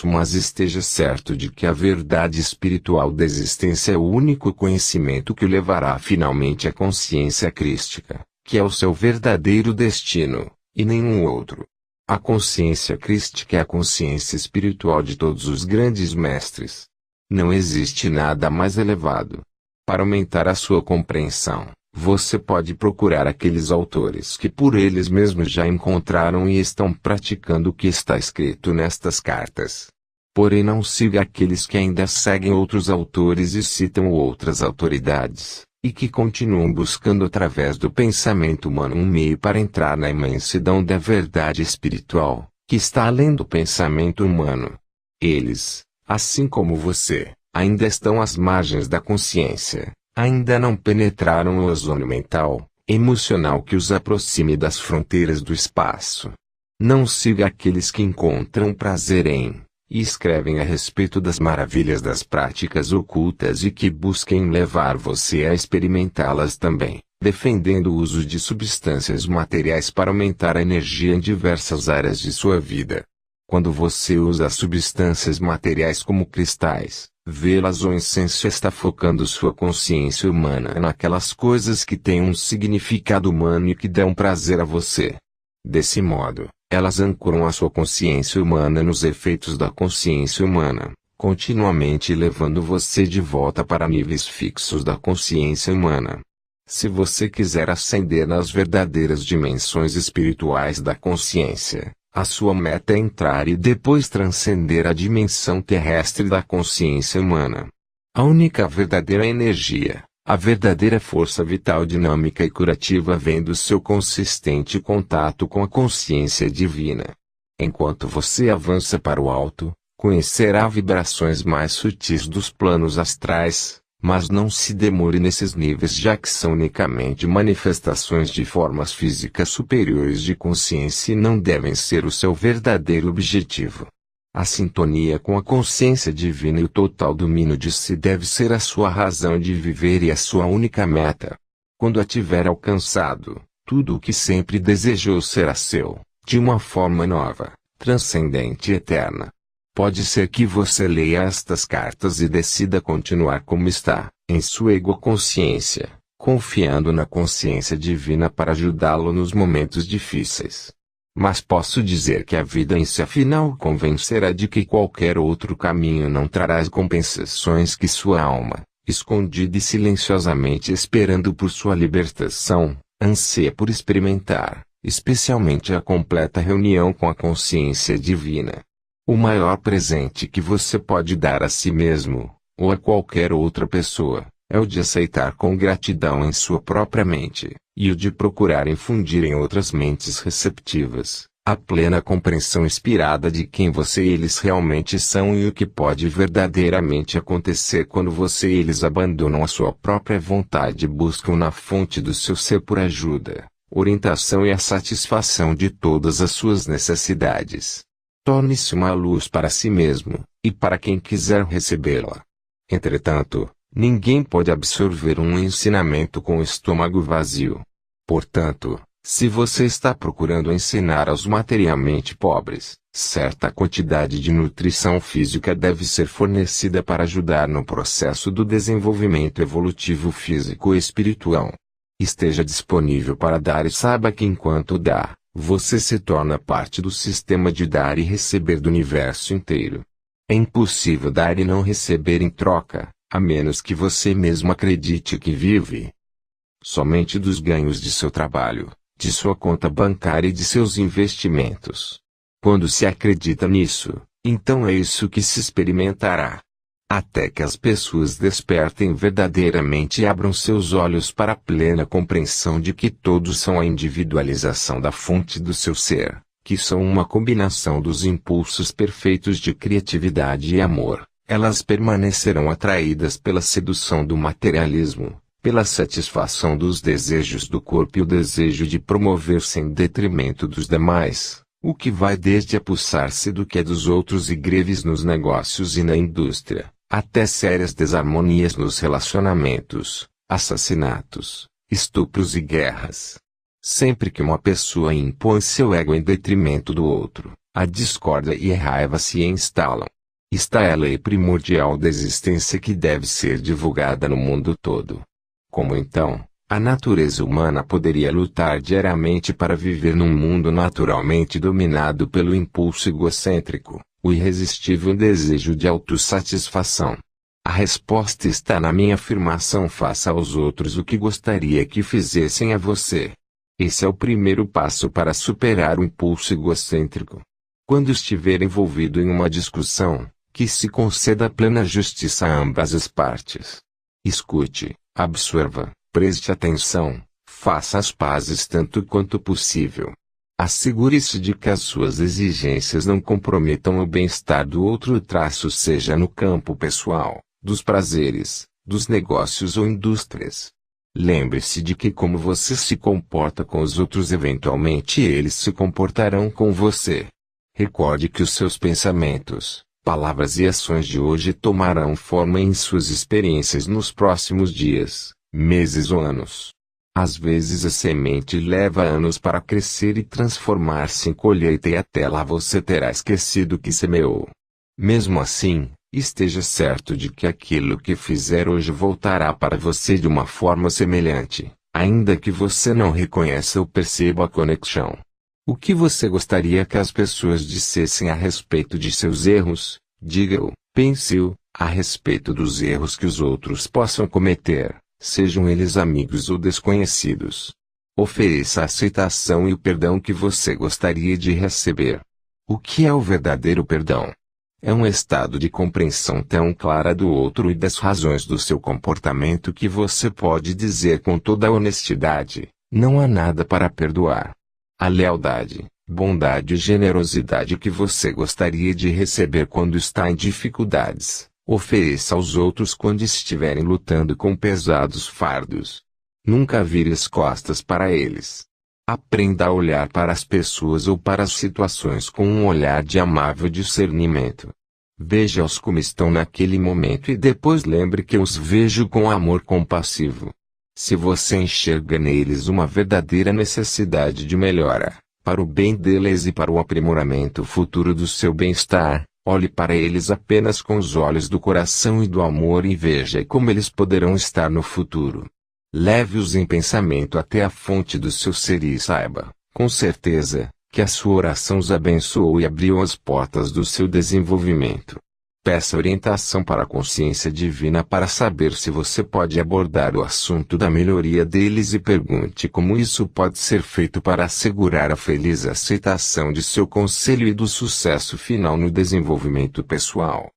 S1: mas esteja certo de que a verdade espiritual da existência é o único conhecimento que o levará finalmente à consciência crística, que é o seu verdadeiro destino, e nenhum outro. A consciência crística é a consciência espiritual de todos os grandes mestres. Não existe nada mais elevado. Para aumentar a sua compreensão, Você pode procurar aqueles autores que por eles mesmos já encontraram e estão praticando o que está escrito nestas cartas. Porém não siga aqueles que ainda seguem outros autores e citam outras autoridades, e que continuam buscando através do pensamento humano um meio para entrar na imensidão da verdade espiritual, que está além do pensamento humano. Eles, assim como você, ainda estão às margens da consciência, ainda não penetraram o ozônio mental, emocional que os aproxime das fronteiras do espaço. Não siga aqueles que encontram prazer em, e escrevem a respeito das maravilhas das práticas ocultas e que busquem levar você a experimentá-las também, defendendo o uso de substâncias materiais para aumentar a energia em diversas áreas de sua vida. Quando você usa substâncias materiais como cristais, velas ou incenso, está focando sua consciência humana naquelas coisas que têm um significado humano e que dão prazer a você. Desse modo, elas ancoram a sua consciência humana nos efeitos da consciência humana, continuamente levando você de volta para níveis fixos da consciência humana. Se você quiser ascender nas verdadeiras dimensões espirituais da consciência, a sua meta é entrar e depois transcender a dimensão terrestre da consciência humana. A única verdadeira energia, a verdadeira força vital dinâmica e curativa vem do seu consistente contato com a consciência divina. Enquanto você avança para o alto, conhecerá vibrações mais sutis dos planos astrais, mas não se demore nesses níveis, já que são unicamente manifestações de formas físicas superiores de consciência e não devem ser o seu verdadeiro objetivo. A sintonia com a consciência divina e o total domínio de si deve ser a sua razão de viver e a sua única meta. Quando a tiver alcançado, tudo o que sempre desejou será seu, de uma forma nova, transcendente e eterna. Pode ser que você leia estas cartas e decida continuar como está, em sua egoconsciência, confiando na consciência divina para ajudá-lo nos momentos difíceis. Mas posso dizer que a vida em si afinal convencerá de que qualquer outro caminho não trará as compensações que sua alma, escondida e silenciosamente esperando por sua libertação, anseia por experimentar, especialmente a completa reunião com a consciência divina. O maior presente que você pode dar a si mesmo, ou a qualquer outra pessoa, é o de aceitar com gratidão em sua própria mente, e o de procurar infundir em outras mentes receptivas, a plena compreensão inspirada de quem você e eles realmente são e o que pode verdadeiramente acontecer quando você e eles abandonam a sua própria vontade e buscam na fonte do seu ser por ajuda, orientação e a satisfação de todas as suas necessidades. Torne-se uma luz para si mesmo, e para quem quiser recebê-la. Entretanto, ninguém pode absorver um ensinamento com o estômago vazio. Portanto, se você está procurando ensinar aos materialmente pobres, certa quantidade de nutrição física deve ser fornecida para ajudar no processo do desenvolvimento evolutivo físico e espiritual. Esteja disponível para dar e saiba que enquanto dá, você se torna parte do sistema de dar e receber do universo inteiro. É impossível dar e não receber em troca, a menos que você mesmo acredite que vive somente dos ganhos de seu trabalho, de sua conta bancária e de seus investimentos. Quando se acredita nisso, então é isso que se experimentará. Até que as pessoas despertem verdadeiramente e abram seus olhos para a plena compreensão de que todos são a individualização da fonte do seu ser, que são uma combinação dos impulsos perfeitos de criatividade e amor, elas permanecerão atraídas pela sedução do materialismo, pela satisfação dos desejos do corpo e o desejo de promover-se em detrimento dos demais, o que vai desde apossar-se do que é dos outros e greves nos negócios e na indústria, até sérias desarmonias nos relacionamentos, assassinatos, estupros e guerras. Sempre que uma pessoa impõe seu ego em detrimento do outro, a discórdia e a raiva se instalam. Esta é a lei primordial da existência que deve ser divulgada no mundo todo. Como então, a natureza humana poderia lutar diariamente para viver num mundo naturalmente dominado pelo impulso egocêntrico, o irresistível desejo de autossatisfação? A resposta está na minha afirmação: faça aos outros o que gostaria que fizessem a você. Esse é o primeiro passo para superar o impulso egocêntrico. Quando estiver envolvido em uma discussão, que se conceda plena justiça a ambas as partes. Escute, absorva, preste atenção, faça as pazes tanto quanto possível. Assegure-se de que as suas exigências não comprometam o bem-estar do outro, seja no campo pessoal, dos prazeres, dos negócios ou indústrias. Lembre-se de que como você se comporta com os outros, eventualmente eles se comportarão com você. Recorde que os seus pensamentos, palavras e ações de hoje tomarão forma em suas experiências nos próximos dias, meses ou anos. Às vezes a semente leva anos para crescer e transformar-se em colheita, e até lá você terá esquecido o que semeou. Mesmo assim, esteja certo de que aquilo que fizer hoje voltará para você de uma forma semelhante, ainda que você não reconheça ou perceba a conexão. O que você gostaria que as pessoas dissessem a respeito de seus erros? Diga-o, pense-o, a respeito dos erros que os outros possam cometer, sejam eles amigos ou desconhecidos. Ofereça a aceitação e o perdão que você gostaria de receber. O que é o verdadeiro perdão? É um estado de compreensão tão clara do outro e das razões do seu comportamento que você pode dizer com toda a honestidade: não há nada para perdoar. A lealdade, bondade e generosidade que você gostaria de receber quando está em dificuldades, ofereça aos outros quando estiverem lutando com pesados fardos. Nunca vire as costas para eles. Aprenda a olhar para as pessoas ou para as situações com um olhar de amável discernimento. Veja-os como estão naquele momento e depois lembre que os vejo com amor compassivo. Se você enxerga neles uma verdadeira necessidade de melhora, para o bem deles e para o aprimoramento futuro do seu bem-estar, olhe para eles apenas com os olhos do coração e do amor e veja como eles poderão estar no futuro. Leve-os em pensamento até a fonte do seu ser e saiba, com certeza, que a sua oração os abençoou e abriu as portas do seu desenvolvimento. Peça orientação para a consciência divina para saber se você pode abordar o assunto da melhoria deles e pergunte como isso pode ser feito para assegurar a feliz aceitação de seu conselho e do sucesso final no desenvolvimento pessoal.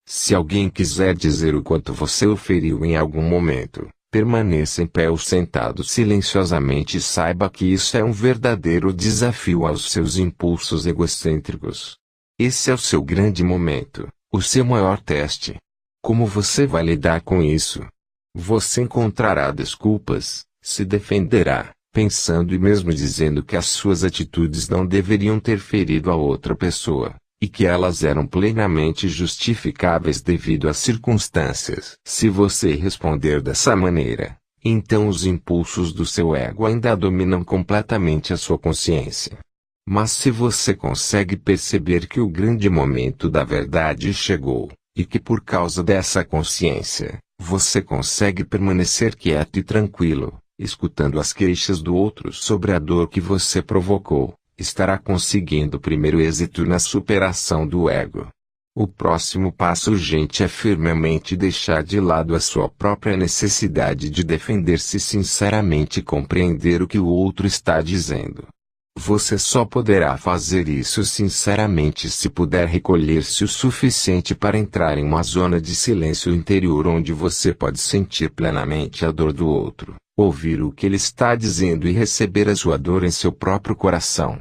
S1: Se alguém quiser dizer o quanto você o feriu em algum momento, permaneça em pé ou sentado silenciosamente e saiba que isso é um verdadeiro desafio aos seus impulsos egocêntricos. Esse é o seu grande momento. O seu maior teste. Como você vai lidar com isso? Você encontrará desculpas, se defenderá, pensando e mesmo dizendo que as suas atitudes não deveriam ter ferido a outra pessoa, e que elas eram plenamente justificáveis devido às circunstâncias. Se você responder dessa maneira, então os impulsos do seu ego ainda dominam completamente a sua consciência. Mas se você consegue perceber que o grande momento da verdade chegou, e que por causa dessa consciência, você consegue permanecer quieto e tranquilo, escutando as queixas do outro sobre a dor que você provocou, estará conseguindo o primeiro êxito na superação do ego. O próximo passo urgente é firmemente deixar de lado a sua própria necessidade de defender-se sinceramente e compreender o que o outro está dizendo. Você só poderá fazer isso sinceramente se puder recolher-se o suficiente para entrar em uma zona de silêncio interior onde você pode sentir plenamente a dor do outro, ouvir o que ele está dizendo e receber a sua dor em seu próprio coração.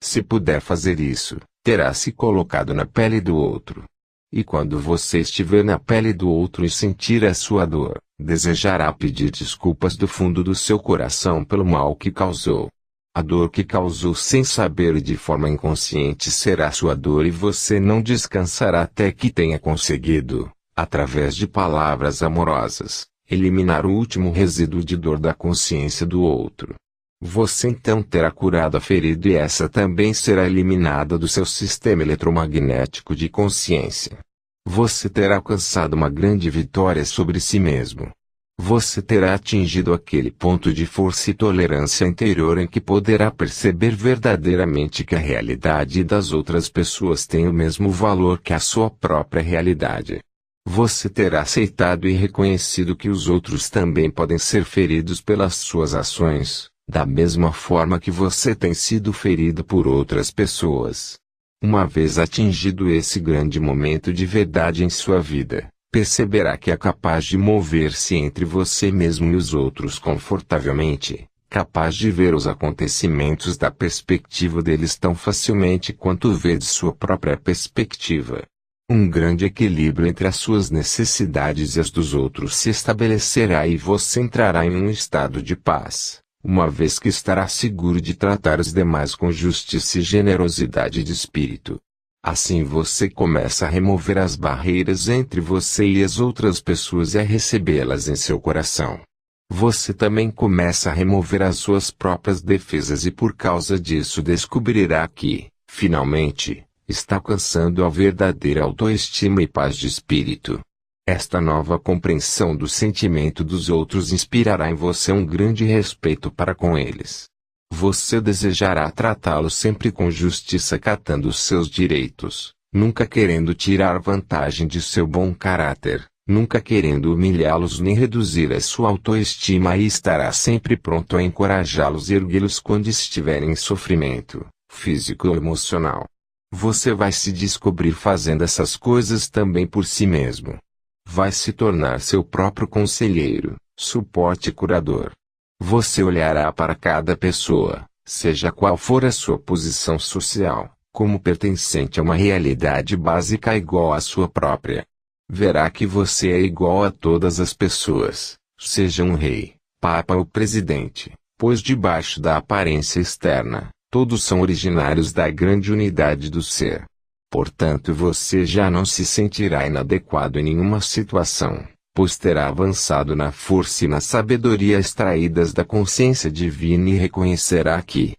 S1: Se puder fazer isso, terá se colocado na pele do outro. E quando você estiver na pele do outro e sentir a sua dor, desejará pedir desculpas do fundo do seu coração pelo mal que causou. A dor que causou sem saber e de forma inconsciente será sua dor e você não descansará até que tenha conseguido, através de palavras amorosas, eliminar o último resíduo de dor da consciência do outro. Você então terá curado a ferida e essa também será eliminada do seu sistema eletromagnético de consciência. Você terá alcançado uma grande vitória sobre si mesmo. Você terá atingido aquele ponto de força e tolerância interior em que poderá perceber verdadeiramente que a realidade das outras pessoas tem o mesmo valor que a sua própria realidade. Você terá aceitado e reconhecido que os outros também podem ser feridos pelas suas ações, da mesma forma que você tem sido ferido por outras pessoas. Uma vez atingido esse grande momento de verdade em sua vida, perceberá que é capaz de mover-se entre você mesmo e os outros confortavelmente, capaz de ver os acontecimentos da perspectiva deles tão facilmente quanto vê de sua própria perspectiva. Um grande equilíbrio entre as suas necessidades e as dos outros se estabelecerá e você entrará em um estado de paz, uma vez que estará seguro de tratar os demais com justiça e generosidade de espírito. Assim você começa a remover as barreiras entre você e as outras pessoas e a recebê-las em seu coração. Você também começa a remover as suas próprias defesas e por causa disso descobrirá que, finalmente, está alcançando a verdadeira autoestima e paz de espírito. Esta nova compreensão do sentimento dos outros inspirará em você um grande respeito para com eles. Você desejará tratá-los sempre com justiça, acatando os seus direitos, nunca querendo tirar vantagem de seu bom caráter, nunca querendo humilhá-los nem reduzir a sua autoestima, e estará sempre pronto a encorajá-los e erguê-los quando estiverem em sofrimento, físico ou emocional. Você vai se descobrir fazendo essas coisas também por si mesmo. Vai se tornar seu próprio conselheiro, suporte e curador. Você olhará para cada pessoa, seja qual for a sua posição social, como pertencente a uma realidade básica igual à sua própria. Verá que você é igual a todas as pessoas, seja um rei, papa ou presidente, pois debaixo da aparência externa, todos são originários da grande unidade do ser. Portanto, você já não se sentirá inadequado em nenhuma situação, pois terá avançado na força e na sabedoria extraídas da consciência divina e reconhecerá que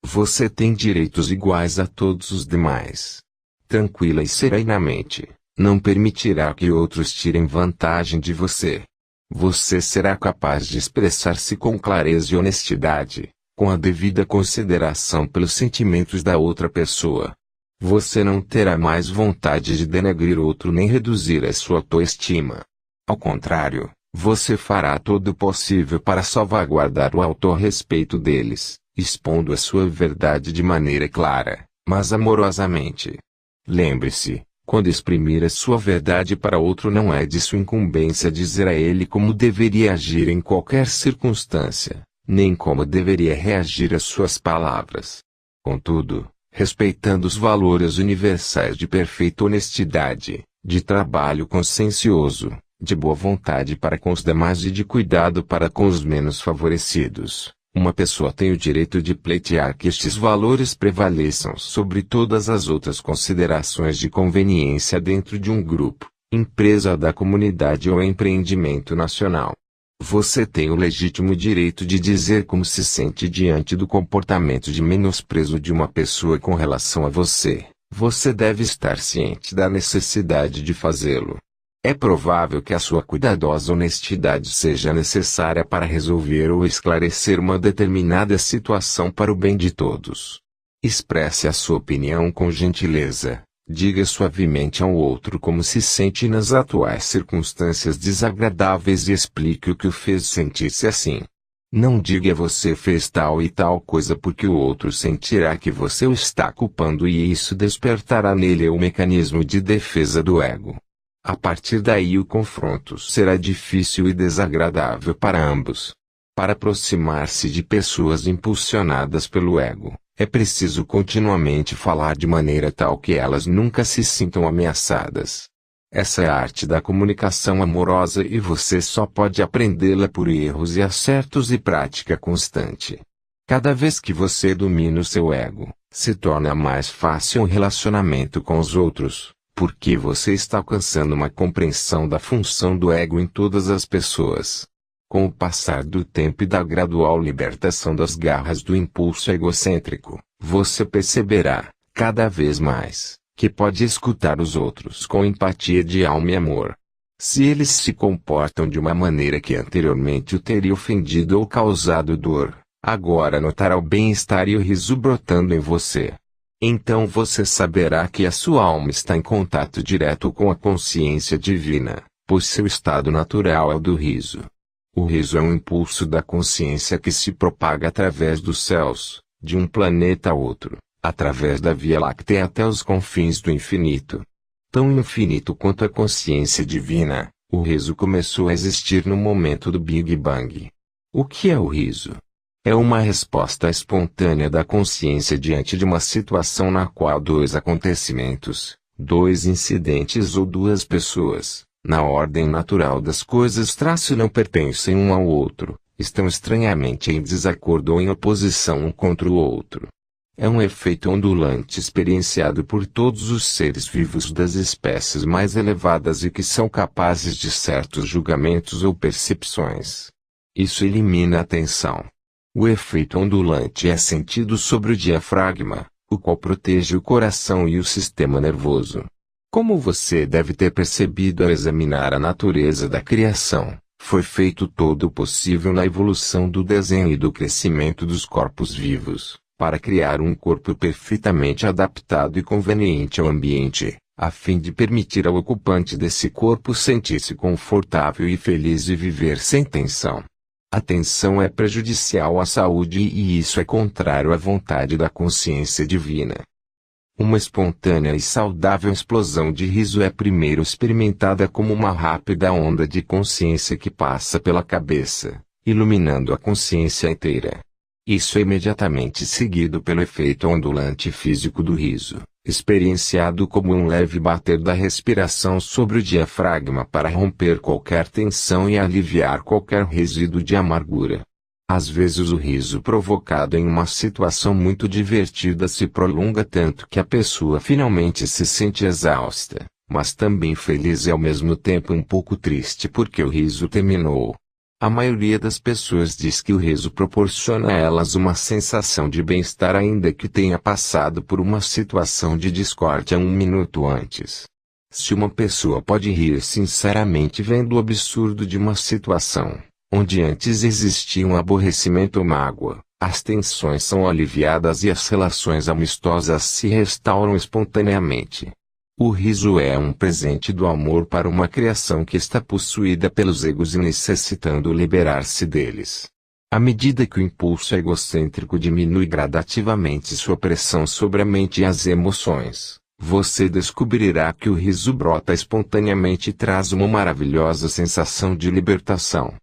S1: você tem direitos iguais a todos os demais. Tranquila e serenamente, não permitirá que outros tirem vantagem de você. Você será capaz de expressar-se com clareza e honestidade, com a devida consideração pelos sentimentos da outra pessoa. Você não terá mais vontade de denegrir outro nem reduzir a sua autoestima. Ao contrário, você fará todo o possível para salvaguardar o autorrespeito deles, expondo a sua verdade de maneira clara, mas amorosamente. Lembre-se, quando exprimir a sua verdade para outro, não é de sua incumbência dizer a ele como deveria agir em qualquer circunstância, nem como deveria reagir às suas palavras. Contudo, respeitando os valores universais de perfeita honestidade, de trabalho consciencioso, de boa vontade para com os demais e de cuidado para com os menos favorecidos, uma pessoa tem o direito de pleitear que estes valores prevaleçam sobre todas as outras considerações de conveniência dentro de um grupo, empresa da comunidade ou empreendimento nacional. Você tem o legítimo direito de dizer como se sente diante do comportamento de menosprezo de uma pessoa com relação a você. Você deve estar ciente da necessidade de fazê-lo. É provável que a sua cuidadosa honestidade seja necessária para resolver ou esclarecer uma determinada situação para o bem de todos. Expresse a sua opinião com gentileza. Diga suavemente ao outro como se sente nas atuais circunstâncias desagradáveis e explique o que o fez sentir-se assim. Não diga você fez tal e tal coisa porque o outro sentirá que você o está culpando e isso despertará nele o mecanismo de defesa do ego. A partir daí o confronto será difícil e desagradável para ambos. Para aproximar-se de pessoas impulsionadas pelo ego, é preciso continuamente falar de maneira tal que elas nunca se sintam ameaçadas. Essa é a arte da comunicação amorosa e você só pode aprendê-la por erros e acertos e prática constante. Cada vez que você domina o seu ego, se torna mais fácil o relacionamento com os outros, porque você está alcançando uma compreensão da função do ego em todas as pessoas. Com o passar do tempo e da gradual libertação das garras do impulso egocêntrico, você perceberá, cada vez mais, que pode escutar os outros com empatia de alma e amor. Se eles se comportam de uma maneira que anteriormente o teria ofendido ou causado dor, agora notará o bem-estar e o riso brotando em você. Então você saberá que a sua alma está em contato direto com a consciência divina, pois seu estado natural é o do riso. O riso é um impulso da consciência que se propaga através dos céus, de um planeta a outro, através da Via Láctea até os confins do infinito. Tão infinito quanto a consciência divina, o riso começou a existir no momento do Big Bang. O que é o riso? É uma resposta espontânea da consciência diante de uma situação na qual dois acontecimentos, dois incidentes ou duas pessoas, na ordem natural das coisas não pertencem um ao outro, estão estranhamente em desacordo ou em oposição um contra o outro. É um efeito ondulante experienciado por todos os seres vivos das espécies mais elevadas e que são capazes de certos julgamentos ou percepções. Isso elimina a tensão. O efeito ondulante é sentido sobre o diafragma, o qual protege o coração e o sistema nervoso. Como você deve ter percebido ao examinar a natureza da criação, foi feito todo o possível na evolução do desenho e do crescimento dos corpos vivos, para criar um corpo perfeitamente adaptado e conveniente ao ambiente, a fim de permitir ao ocupante desse corpo sentir-se confortável e feliz e viver sem tensão. A tensão é prejudicial à saúde e isso é contrário à vontade da consciência divina. Uma espontânea e saudável explosão de riso é primeiro experimentada como uma rápida onda de consciência que passa pela cabeça, iluminando a consciência inteira. Isso é imediatamente seguido pelo efeito ondulante físico do riso, experienciado como um leve bater da respiração sobre o diafragma para romper qualquer tensão e aliviar qualquer resíduo de amargura. Às vezes o riso provocado em uma situação muito divertida se prolonga tanto que a pessoa finalmente se sente exausta, mas também feliz e ao mesmo tempo um pouco triste porque o riso terminou. A maioria das pessoas diz que o riso proporciona a elas uma sensação de bem-estar ainda que tenha passado por uma situação de discórdia um minuto antes. Se uma pessoa pode rir sinceramente vendo o absurdo de uma situação, onde antes existia um aborrecimento ou mágoa, as tensões são aliviadas e as relações amistosas se restauram espontaneamente. O riso é um presente do amor para uma criação que está possuída pelos egos e necessitando liberar-se deles. À medida que o impulso egocêntrico diminui gradativamente sua pressão sobre a mente e as emoções, você descobrirá que o riso brota espontaneamente e traz uma maravilhosa sensação de libertação.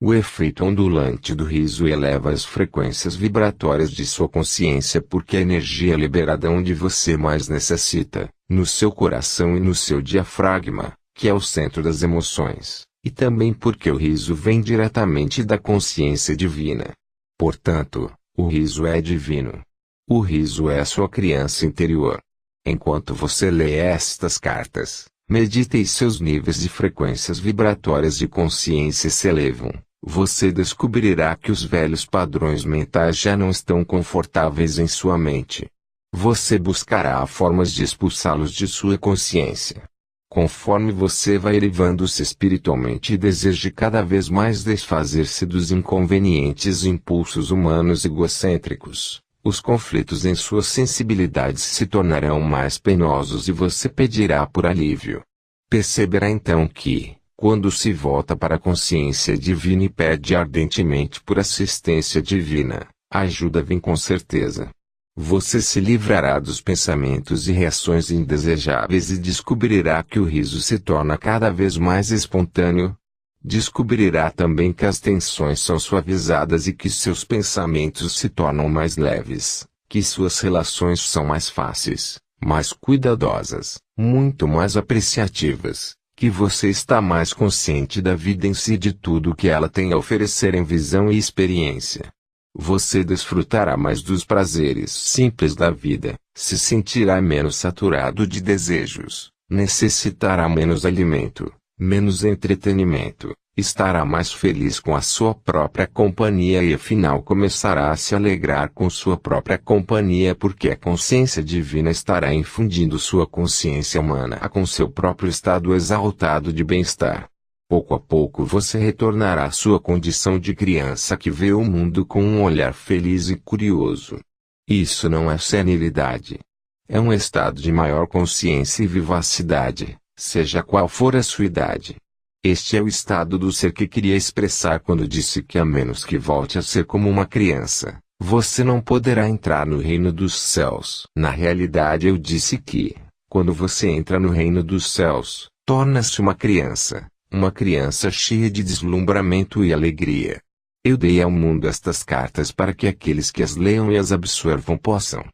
S1: O efeito ondulante do riso eleva as frequências vibratórias de sua consciência porque a energia é liberada onde você mais necessita, no seu coração e no seu diafragma, que é o centro das emoções, e também porque o riso vem diretamente da consciência divina. Portanto, o riso é divino. O riso é a sua criança interior. Enquanto você lê estas cartas, medite e seus níveis de frequências vibratórias de consciência se elevam. Você descobrirá que os velhos padrões mentais já não estão confortáveis em sua mente. Você buscará formas de expulsá-los de sua consciência. Conforme você vai elevando-se espiritualmente e deseje cada vez mais desfazer-se dos inconvenientes impulsos humanos egocêntricos, os conflitos em suas sensibilidades se tornarão mais penosos e você pedirá por alívio. Perceberá então que, quando se volta para a consciência divina e pede ardentemente por assistência divina, a ajuda vem com certeza. Você se livrará dos pensamentos e reações indesejáveis e descobrirá que o riso se torna cada vez mais espontâneo. Descobrirá também que as tensões são suavizadas e que seus pensamentos se tornam mais leves, que suas relações são mais fáceis, mais cuidadosas, muito mais apreciativas, que você está mais consciente da vida em si e de tudo que ela tem a oferecer em visão e experiência. Você desfrutará mais dos prazeres simples da vida, se sentirá menos saturado de desejos, necessitará menos alimento, menos entretenimento, estará mais feliz com a sua própria companhia e afinal começará a se alegrar com sua própria companhia porque a consciência divina estará infundindo sua consciência humana com seu próprio estado exaltado de bem-estar. Pouco a pouco você retornará à sua condição de criança que vê o mundo com um olhar feliz e curioso. Isso não é senilidade. é um estado de maior consciência e vivacidade, seja qual for a sua idade. Este é o estado do ser que queria expressar quando disse que a menos que volte a ser como uma criança, você não poderá entrar no reino dos céus. Na realidade eu disse que, quando você entra no reino dos céus, torna-se uma criança cheia de deslumbramento e alegria. Eu dei ao mundo estas cartas para que aqueles que as leiam e as absorvam possam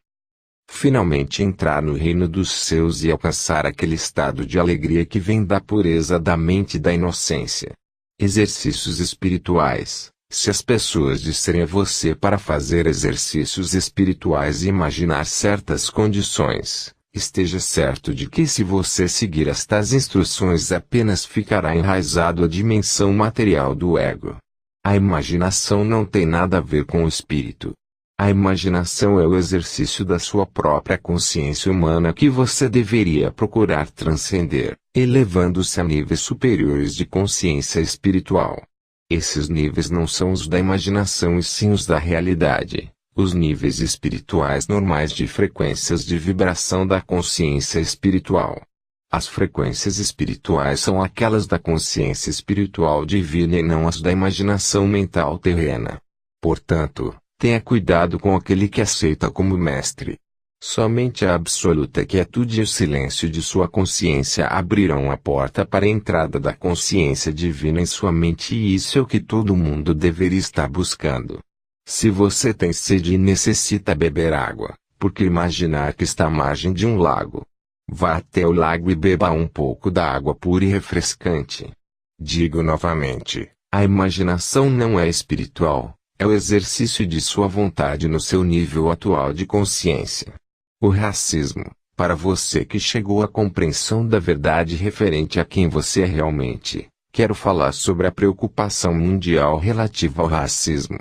S1: finalmente entrar no reino dos céus e alcançar aquele estado de alegria que vem da pureza da mente e da inocência. Exercícios espirituais. Se as pessoas disserem a você para fazer exercícios espirituais e imaginar certas condições, esteja certo de que se você seguir estas instruções apenas ficará enraizado à dimensão material do ego. A imaginação não tem nada a ver com o espírito. A imaginação é o exercício da sua própria consciência humana que você deveria procurar transcender, elevando-se a níveis superiores de consciência espiritual. Esses níveis não são os da imaginação e sim os da realidade, os níveis espirituais normais de frequências de vibração da consciência espiritual. As frequências espirituais são aquelas da consciência espiritual divina e não as da imaginação mental terrena. Portanto, tenha cuidado com aquele que aceita como mestre. Somente a absoluta quietude e o silêncio de sua consciência abrirão a porta para a entrada da consciência divina em sua mente e isso é o que todo mundo deveria estar buscando. Se você tem sede e necessita beber água, por que imaginar que está à margem de um lago? Vá até o lago e beba um pouco da água pura e refrescante. Digo novamente, a imaginação não é espiritual. É o exercício de sua vontade no seu nível atual de consciência. O racismo, para você que chegou à compreensão da verdade referente a quem você é realmente, quero falar sobre a preocupação mundial relativa ao racismo.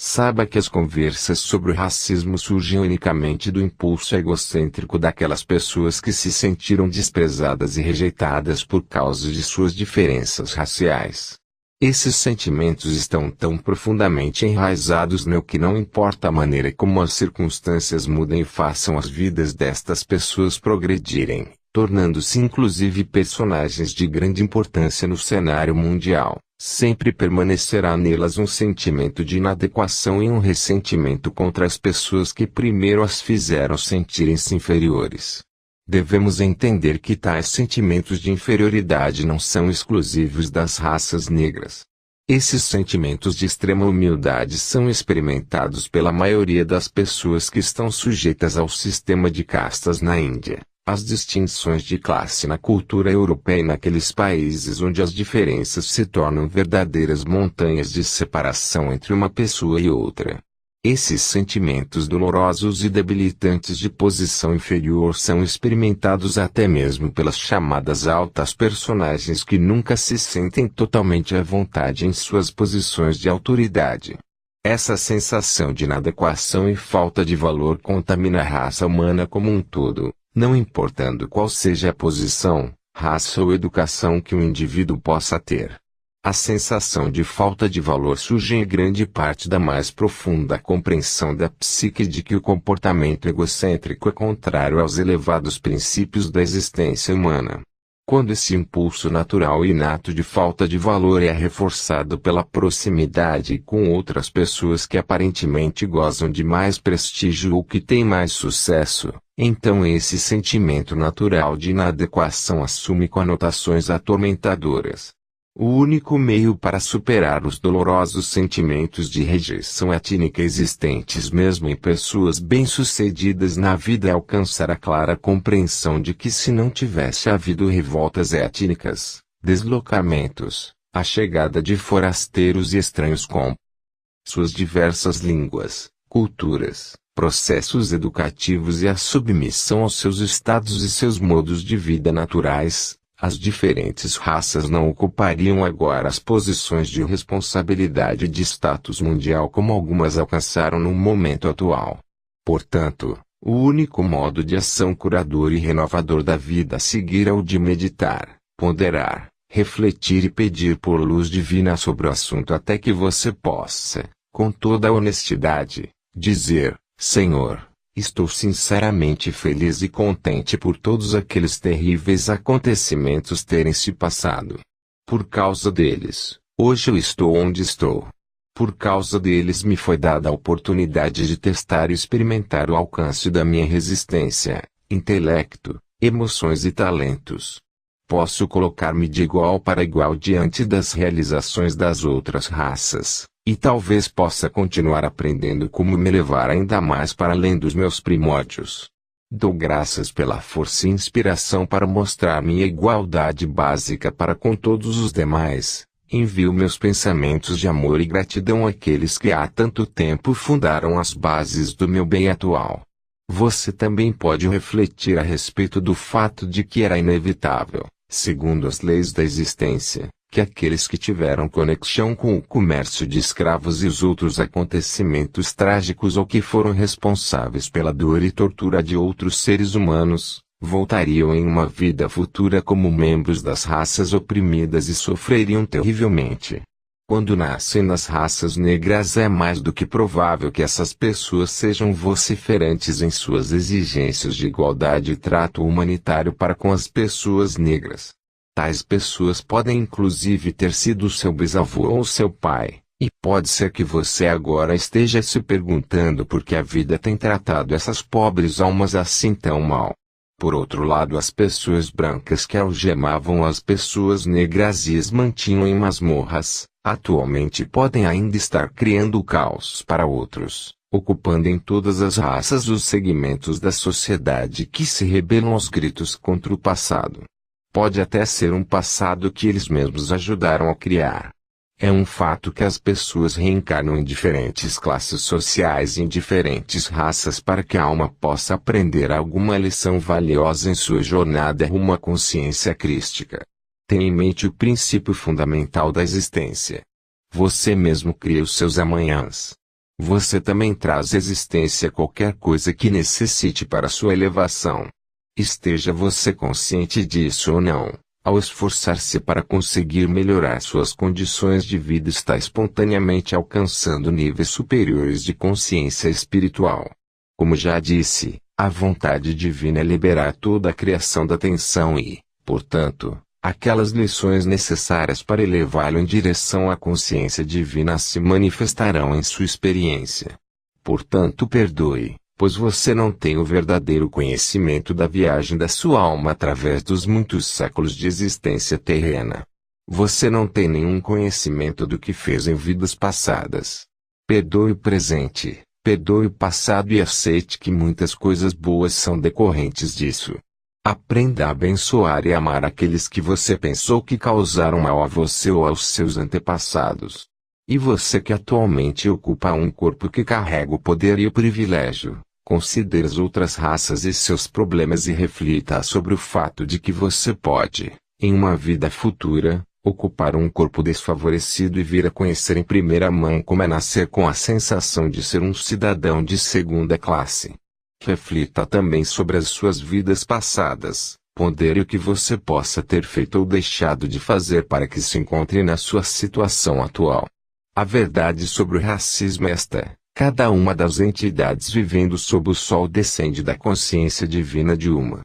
S1: Saiba que as conversas sobre o racismo surgem unicamente do impulso egocêntrico daquelas pessoas que se sentiram desprezadas e rejeitadas por causa de suas diferenças raciais. Esses sentimentos estão tão profundamente enraizados nele que não importa a maneira como as circunstâncias mudem e façam as vidas destas pessoas progredirem, tornando-se inclusive personagens de grande importância no cenário mundial, sempre permanecerá nelas um sentimento de inadequação e um ressentimento contra as pessoas que primeiro as fizeram sentirem-se inferiores. Devemos entender que tais sentimentos de inferioridade não são exclusivos das raças negras. Esses sentimentos de extrema humildade são experimentados pela maioria das pessoas que estão sujeitas ao sistema de castas na Índia, as distinções de classe na cultura europeia e naqueles países onde as diferenças se tornam verdadeiras montanhas de separação entre uma pessoa e outra. Esses sentimentos dolorosos e debilitantes de posição inferior são experimentados até mesmo pelas chamadas altas personagens que nunca se sentem totalmente à vontade em suas posições de autoridade. Essa sensação de inadequação e falta de valor contamina a raça humana como um todo, não importando qual seja a posição, raça ou educação que o indivíduo possa ter. A sensação de falta de valor surge em grande parte da mais profunda compreensão da psique de que o comportamento egocêntrico é contrário aos elevados princípios da existência humana. Quando esse impulso natural e inato de falta de valor é reforçado pela proximidade com outras pessoas que aparentemente gozam de mais prestígio ou que têm mais sucesso, então esse sentimento natural de inadequação assume conotações atormentadoras. O único meio para superar os dolorosos sentimentos de rejeição étnica existentes mesmo em pessoas bem-sucedidas na vida é alcançar a clara compreensão de que se não tivesse havido revoltas étnicas, deslocamentos, a chegada de forasteiros e estranhos com suas diversas línguas, culturas, processos educativos e a submissão aos seus estados e seus modos de vida naturais, as diferentes raças não ocupariam agora as posições de responsabilidade e de status mundial como algumas alcançaram no momento atual. Portanto, o único modo de ação curador e renovador da vida a seguir é o de meditar, ponderar, refletir e pedir por luz divina sobre o assunto até que você possa, com toda a honestidade, dizer: Senhor, Estou sinceramente feliz e contente por todos aqueles terríveis acontecimentos terem se passado. Por causa deles, hoje eu estou onde estou. Por causa deles me foi dada a oportunidade de testar e experimentar o alcance da minha resistência, intelecto, emoções e talentos. Posso colocar-me de igual para igual diante das realizações das outras raças, e talvez possa continuar aprendendo como me levar ainda mais para além dos meus primórdios. Dou graças pela força e inspiração para mostrar minha igualdade básica para com todos os demais. Envio meus pensamentos de amor e gratidão àqueles que há tanto tempo fundaram as bases do meu bem atual. Você também pode refletir a respeito do fato de que era inevitável, segundo as leis da existência, que aqueles que tiveram conexão com o comércio de escravos e os outros acontecimentos trágicos ou que foram responsáveis pela dor e tortura de outros seres humanos, voltariam em uma vida futura como membros das raças oprimidas e sofreriam terrivelmente. Quando nascem nas raças negras é mais do que provável que essas pessoas sejam vociferantes em suas exigências de igualdade e trato humanitário para com as pessoas negras. Tais pessoas podem inclusive ter sido seu bisavô ou seu pai, e pode ser que você agora esteja se perguntando por que a vida tem tratado essas pobres almas assim tão mal. Por outro lado, as pessoas brancas que algemavam as pessoas negras e as mantinham em masmorras, atualmente podem ainda estar criando caos para outros, ocupando em todas as raças os segmentos da sociedade que se rebelam aos gritos contra o passado. Pode até ser um passado que eles mesmos ajudaram a criar. É um fato que as pessoas reencarnam em diferentes classes sociais e em diferentes raças para que a alma possa aprender alguma lição valiosa em sua jornada rumo à consciência crística. Tenha em mente o princípio fundamental da existência. Você mesmo cria os seus amanhãs. Você também traz à existência qualquer coisa que necessite para sua elevação. Esteja você consciente disso ou não. Ao esforçar-se para conseguir melhorar suas condições de vida, está espontaneamente alcançando níveis superiores de consciência espiritual. Como já disse, a vontade divina é liberar toda a criação da tensão e, portanto, aquelas lições necessárias para elevá-lo em direção à consciência divina se manifestarão em sua experiência. Portanto, perdoe, pois você não tem o verdadeiro conhecimento da viagem da sua alma através dos muitos séculos de existência terrena. Você não tem nenhum conhecimento do que fez em vidas passadas. Perdoe o presente, perdoe o passado e aceite que muitas coisas boas são decorrentes disso. Aprenda a abençoar e amar aqueles que você pensou que causaram mal a você ou aos seus antepassados. E você que atualmente ocupa um corpo que carrega o poder e o privilégio, considere as outras raças e seus problemas e reflita sobre o fato de que você pode, em uma vida futura, ocupar um corpo desfavorecido e vir a conhecer em primeira mão como é nascer com a sensação de ser um cidadão de segunda classe. Reflita também sobre as suas vidas passadas, pondere o que você possa ter feito ou deixado de fazer para que se encontre na sua situação atual. A verdade sobre o racismo é esta: cada uma das entidades vivendo sob o sol descende da consciência divina de uma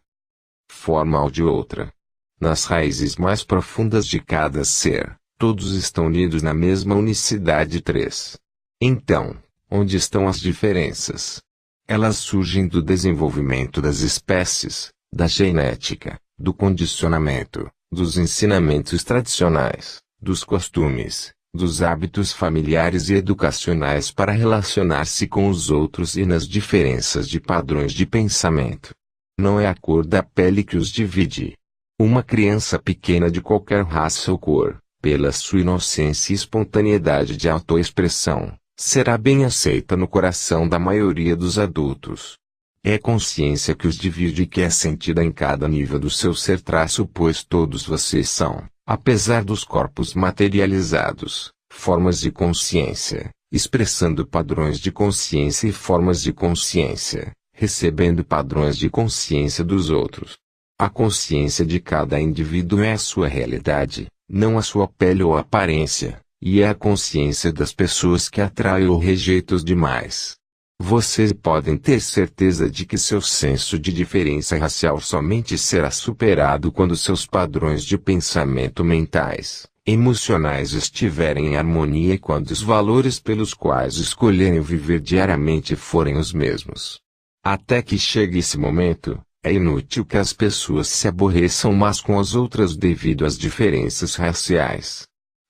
S1: forma ou de outra. Nas raízes mais profundas de cada ser, todos estão unidos na mesma unicidade 3. Então, onde estão as diferenças? Elas surgem do desenvolvimento das espécies, da genética, do condicionamento, dos ensinamentos tradicionais, dos costumes, dos hábitos familiares e educacionais para relacionar-se com os outros e nas diferenças de padrões de pensamento. Não é a cor da pele que os divide. Uma criança pequena de qualquer raça ou cor, pela sua inocência e espontaneidade de autoexpressão, será bem aceita no coração da maioria dos adultos. É consciência que os divide e que é sentida em cada nível do seu ser traço, pois todos vocês são, apesar dos corpos materializados, formas de consciência, expressando padrões de consciência e formas de consciência, recebendo padrões de consciência dos outros. A consciência de cada indivíduo é a sua realidade, não a sua pele ou aparência, e é a consciência das pessoas que atrai ou rejeita os demais. Vocês podem ter certeza de que seu senso de diferença racial somente será superado quando seus padrões de pensamento mentais, emocionais estiverem em harmonia e quando os valores pelos quais escolherem viver diariamente forem os mesmos. Até que chegue esse momento, é inútil que as pessoas se aborreçam umas com as outras devido às diferenças raciais.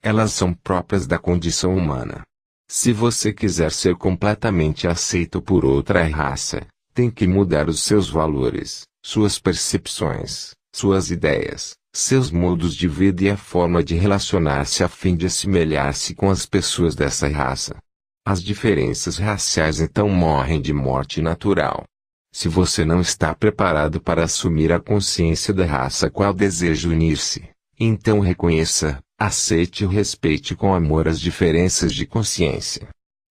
S1: Elas são próprias da condição humana. Se você quiser ser completamente aceito por outra raça, tem que mudar os seus valores, suas percepções, suas ideias, seus modos de vida e a forma de relacionar-se a fim de assemelhar-se com as pessoas dessa raça. As diferenças raciais então morrem de morte natural. Se você não está preparado para assumir a consciência da raça a qual deseja unir-se, então reconheça, aceite e respeite com amor as diferenças de consciência.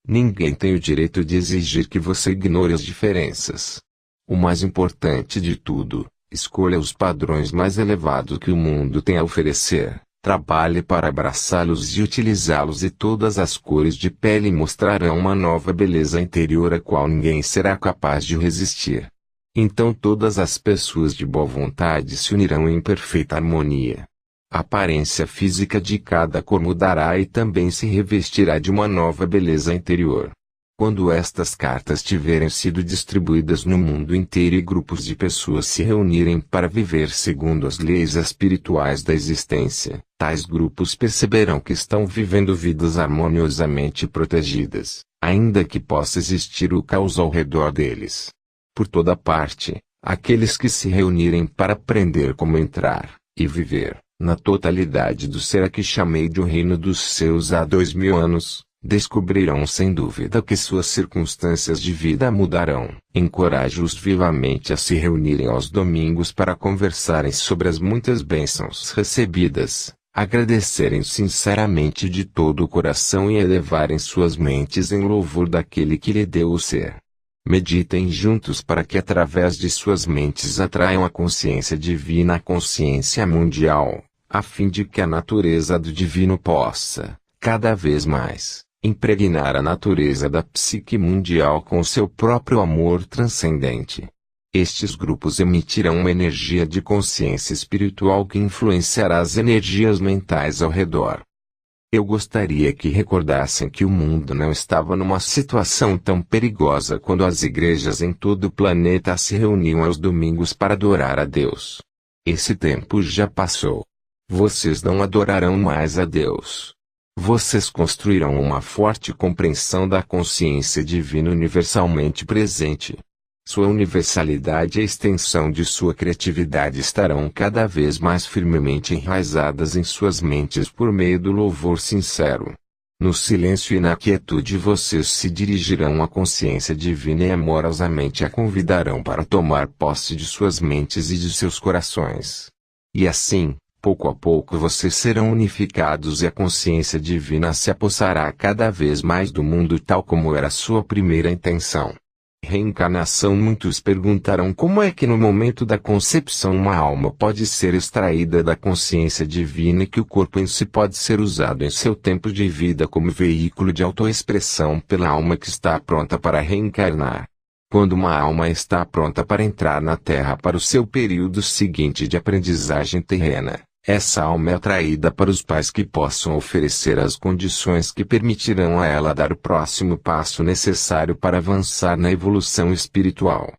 S1: Ninguém tem o direito de exigir que você ignore as diferenças. O mais importante de tudo, escolha os padrões mais elevados que o mundo tem a oferecer, trabalhe para abraçá-los e utilizá-los e todas as cores de pele mostrarão uma nova beleza interior a qual ninguém será capaz de resistir. Então todas as pessoas de boa vontade se unirão em perfeita harmonia. A aparência física de cada cor mudará e também se revestirá de uma nova beleza interior. Quando estas cartas tiverem sido distribuídas no mundo inteiro e grupos de pessoas se reunirem para viver segundo as leis espirituais da existência, tais grupos perceberão que estão vivendo vidas harmoniosamente protegidas, ainda que possa existir o caos ao redor deles. Por toda parte, aqueles que se reunirem para aprender como entrar e viver na totalidade do ser a que chamei de o reino dos seus há 2000 anos, descobrirão sem dúvida que suas circunstâncias de vida mudarão. Encorajo-os vivamente a se reunirem aos domingos para conversarem sobre as muitas bênçãos recebidas, agradecerem sinceramente de todo o coração e elevarem suas mentes em louvor daquele que lhe deu o ser. Meditem juntos para que através de suas mentes atraiam a consciência divina à consciência mundial, a fim de que a natureza do divino possa, cada vez mais, impregnar a natureza da psique mundial com seu próprio amor transcendente. Estes grupos emitirão uma energia de consciência espiritual que influenciará as energias mentais ao redor. Eu gostaria que recordassem que o mundo não estava numa situação tão perigosa quando as igrejas em todo o planeta se reuniam aos domingos para adorar a Deus. Esse tempo já passou. Vocês não adorarão mais a Deus. Vocês construirão uma forte compreensão da consciência divina universalmente presente. Sua universalidade e a extensão de sua criatividade estarão cada vez mais firmemente enraizadas em suas mentes por meio do louvor sincero. No silêncio e na quietude vocês se dirigirão à consciência divina e amorosamente a convidarão para tomar posse de suas mentes e de seus corações. E assim, pouco a pouco vocês serão unificados e a consciência divina se apossará cada vez mais do mundo tal como era sua primeira intenção. Reencarnação. Muitos perguntarão como é que no momento da concepção uma alma pode ser extraída da consciência divina e que o corpo em si pode ser usado em seu tempo de vida como veículo de autoexpressão pela alma que está pronta para reencarnar. Quando uma alma está pronta para entrar na Terra para o seu período seguinte de aprendizagem terrena, essa alma é atraída para os pais que possam oferecer as condições que permitirão a ela dar o próximo passo necessário para avançar na evolução espiritual.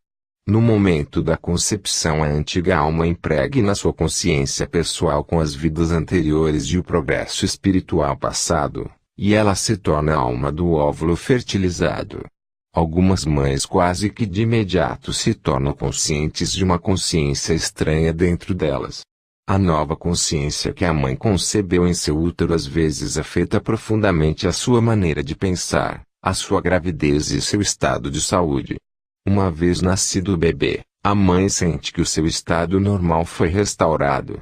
S1: No momento da concepção, a antiga alma impregna sua consciência pessoal com as vidas anteriores e o progresso espiritual passado, e ela se torna a alma do óvulo fertilizado. Algumas mães quase que de imediato se tornam conscientes de uma consciência estranha dentro delas. A nova consciência que a mãe concebeu em seu útero às vezes afeta profundamente a sua maneira de pensar, a sua gravidez e seu estado de saúde. Uma vez nascido o bebê, a mãe sente que o seu estado normal foi restaurado.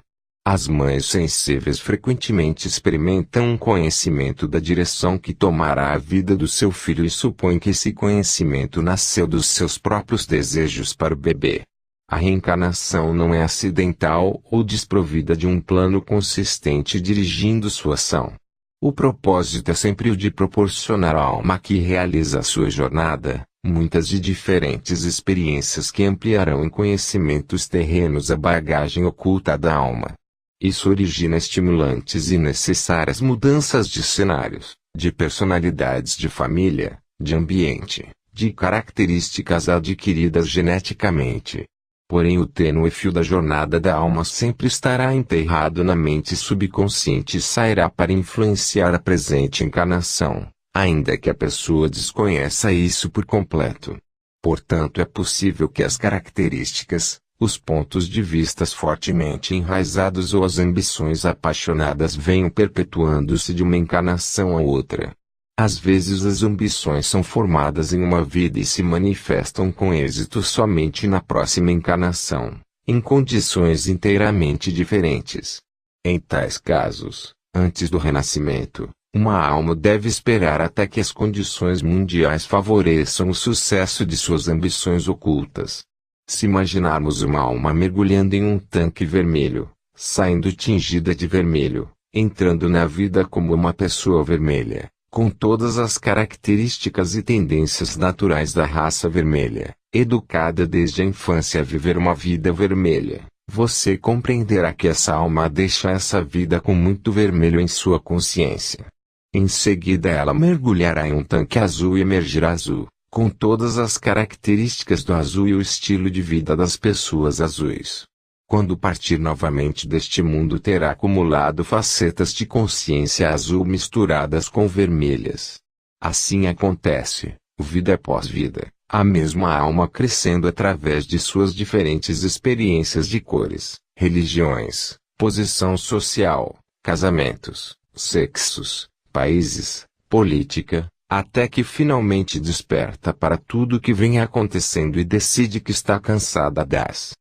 S1: As mães sensíveis frequentemente experimentam um conhecimento da direção que tomará a vida do seu filho e supõem que esse conhecimento nasceu dos seus próprios desejos para o bebê. A reencarnação não é acidental ou desprovida de um plano consistente dirigindo sua ação. O propósito é sempre o de proporcionar à alma que realiza a sua jornada, muitas e diferentes experiências que ampliarão em conhecimentos terrenos a bagagem oculta da alma. Isso origina estimulantes e necessárias mudanças de cenários, de personalidades de família, de ambiente, de características adquiridas geneticamente. Porém o tênue fio da jornada da alma sempre estará enterrado na mente subconsciente e sairá para influenciar a presente encarnação, ainda que a pessoa desconheça isso por completo. Portanto é possível que as características, os pontos de vistas fortemente enraizados ou as ambições apaixonadas venham perpetuando-se de uma encarnação a outra. Às vezes as ambições são formadas em uma vida e se manifestam com êxito somente na próxima encarnação, em condições inteiramente diferentes. Em tais casos, antes do renascimento, uma alma deve esperar até que as condições mundiais favoreçam o sucesso de suas ambições ocultas. Se imaginarmos uma alma mergulhando em um tanque vermelho, saindo tingida de vermelho, entrando na vida como uma pessoa vermelha, com todas as características e tendências naturais da raça vermelha, educada desde a infância a viver uma vida vermelha, você compreenderá que essa alma deixa essa vida com muito vermelho em sua consciência. Em seguida ela mergulhará em um tanque azul e emergirá azul, com todas as características do azul e o estilo de vida das pessoas azuis. Quando partir novamente deste mundo terá acumulado facetas de consciência azul misturadas com vermelhas. Assim acontece, vida após vida, a mesma alma crescendo através de suas diferentes experiências de cores, religiões, posição social, casamentos, sexos, países, política, até que finalmente desperta para tudo o que vem acontecendo e decide que está cansada das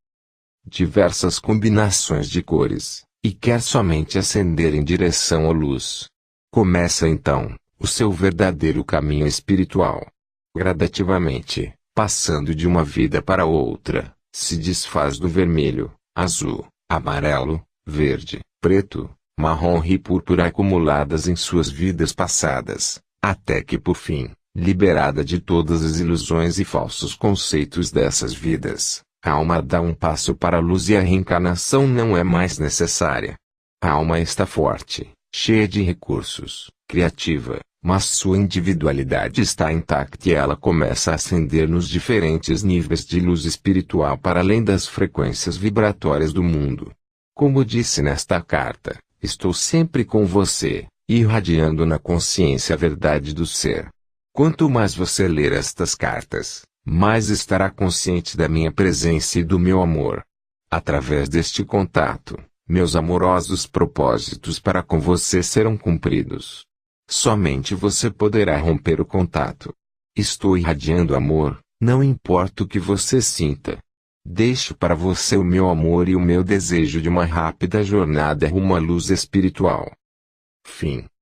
S1: diversas combinações de cores, e quer somente ascender em direção à luz. Começa então, o seu verdadeiro caminho espiritual. Gradativamente, passando de uma vida para outra, se desfaz do vermelho, azul, amarelo, verde, preto, marrom e púrpura acumuladas em suas vidas passadas, até que por fim, liberada de todas as ilusões e falsos conceitos dessas vidas, a alma dá um passo para a luz e a reencarnação não é mais necessária. A alma está forte, cheia de recursos, criativa, mas sua individualidade está intacta e ela começa a ascender nos diferentes níveis de luz espiritual para além das frequências vibratórias do mundo. Como disse nesta carta, estou sempre com você, irradiando na consciência a verdade do ser. Quanto mais você ler estas cartas, mais estará consciente da minha presença e do meu amor. Através deste contato, meus amorosos propósitos para com você serão cumpridos. Somente você poderá romper o contato. Estou irradiando amor, não importa o que você sinta. Deixo para você o meu amor e o meu desejo de uma rápida jornada rumo à luz espiritual. Fim.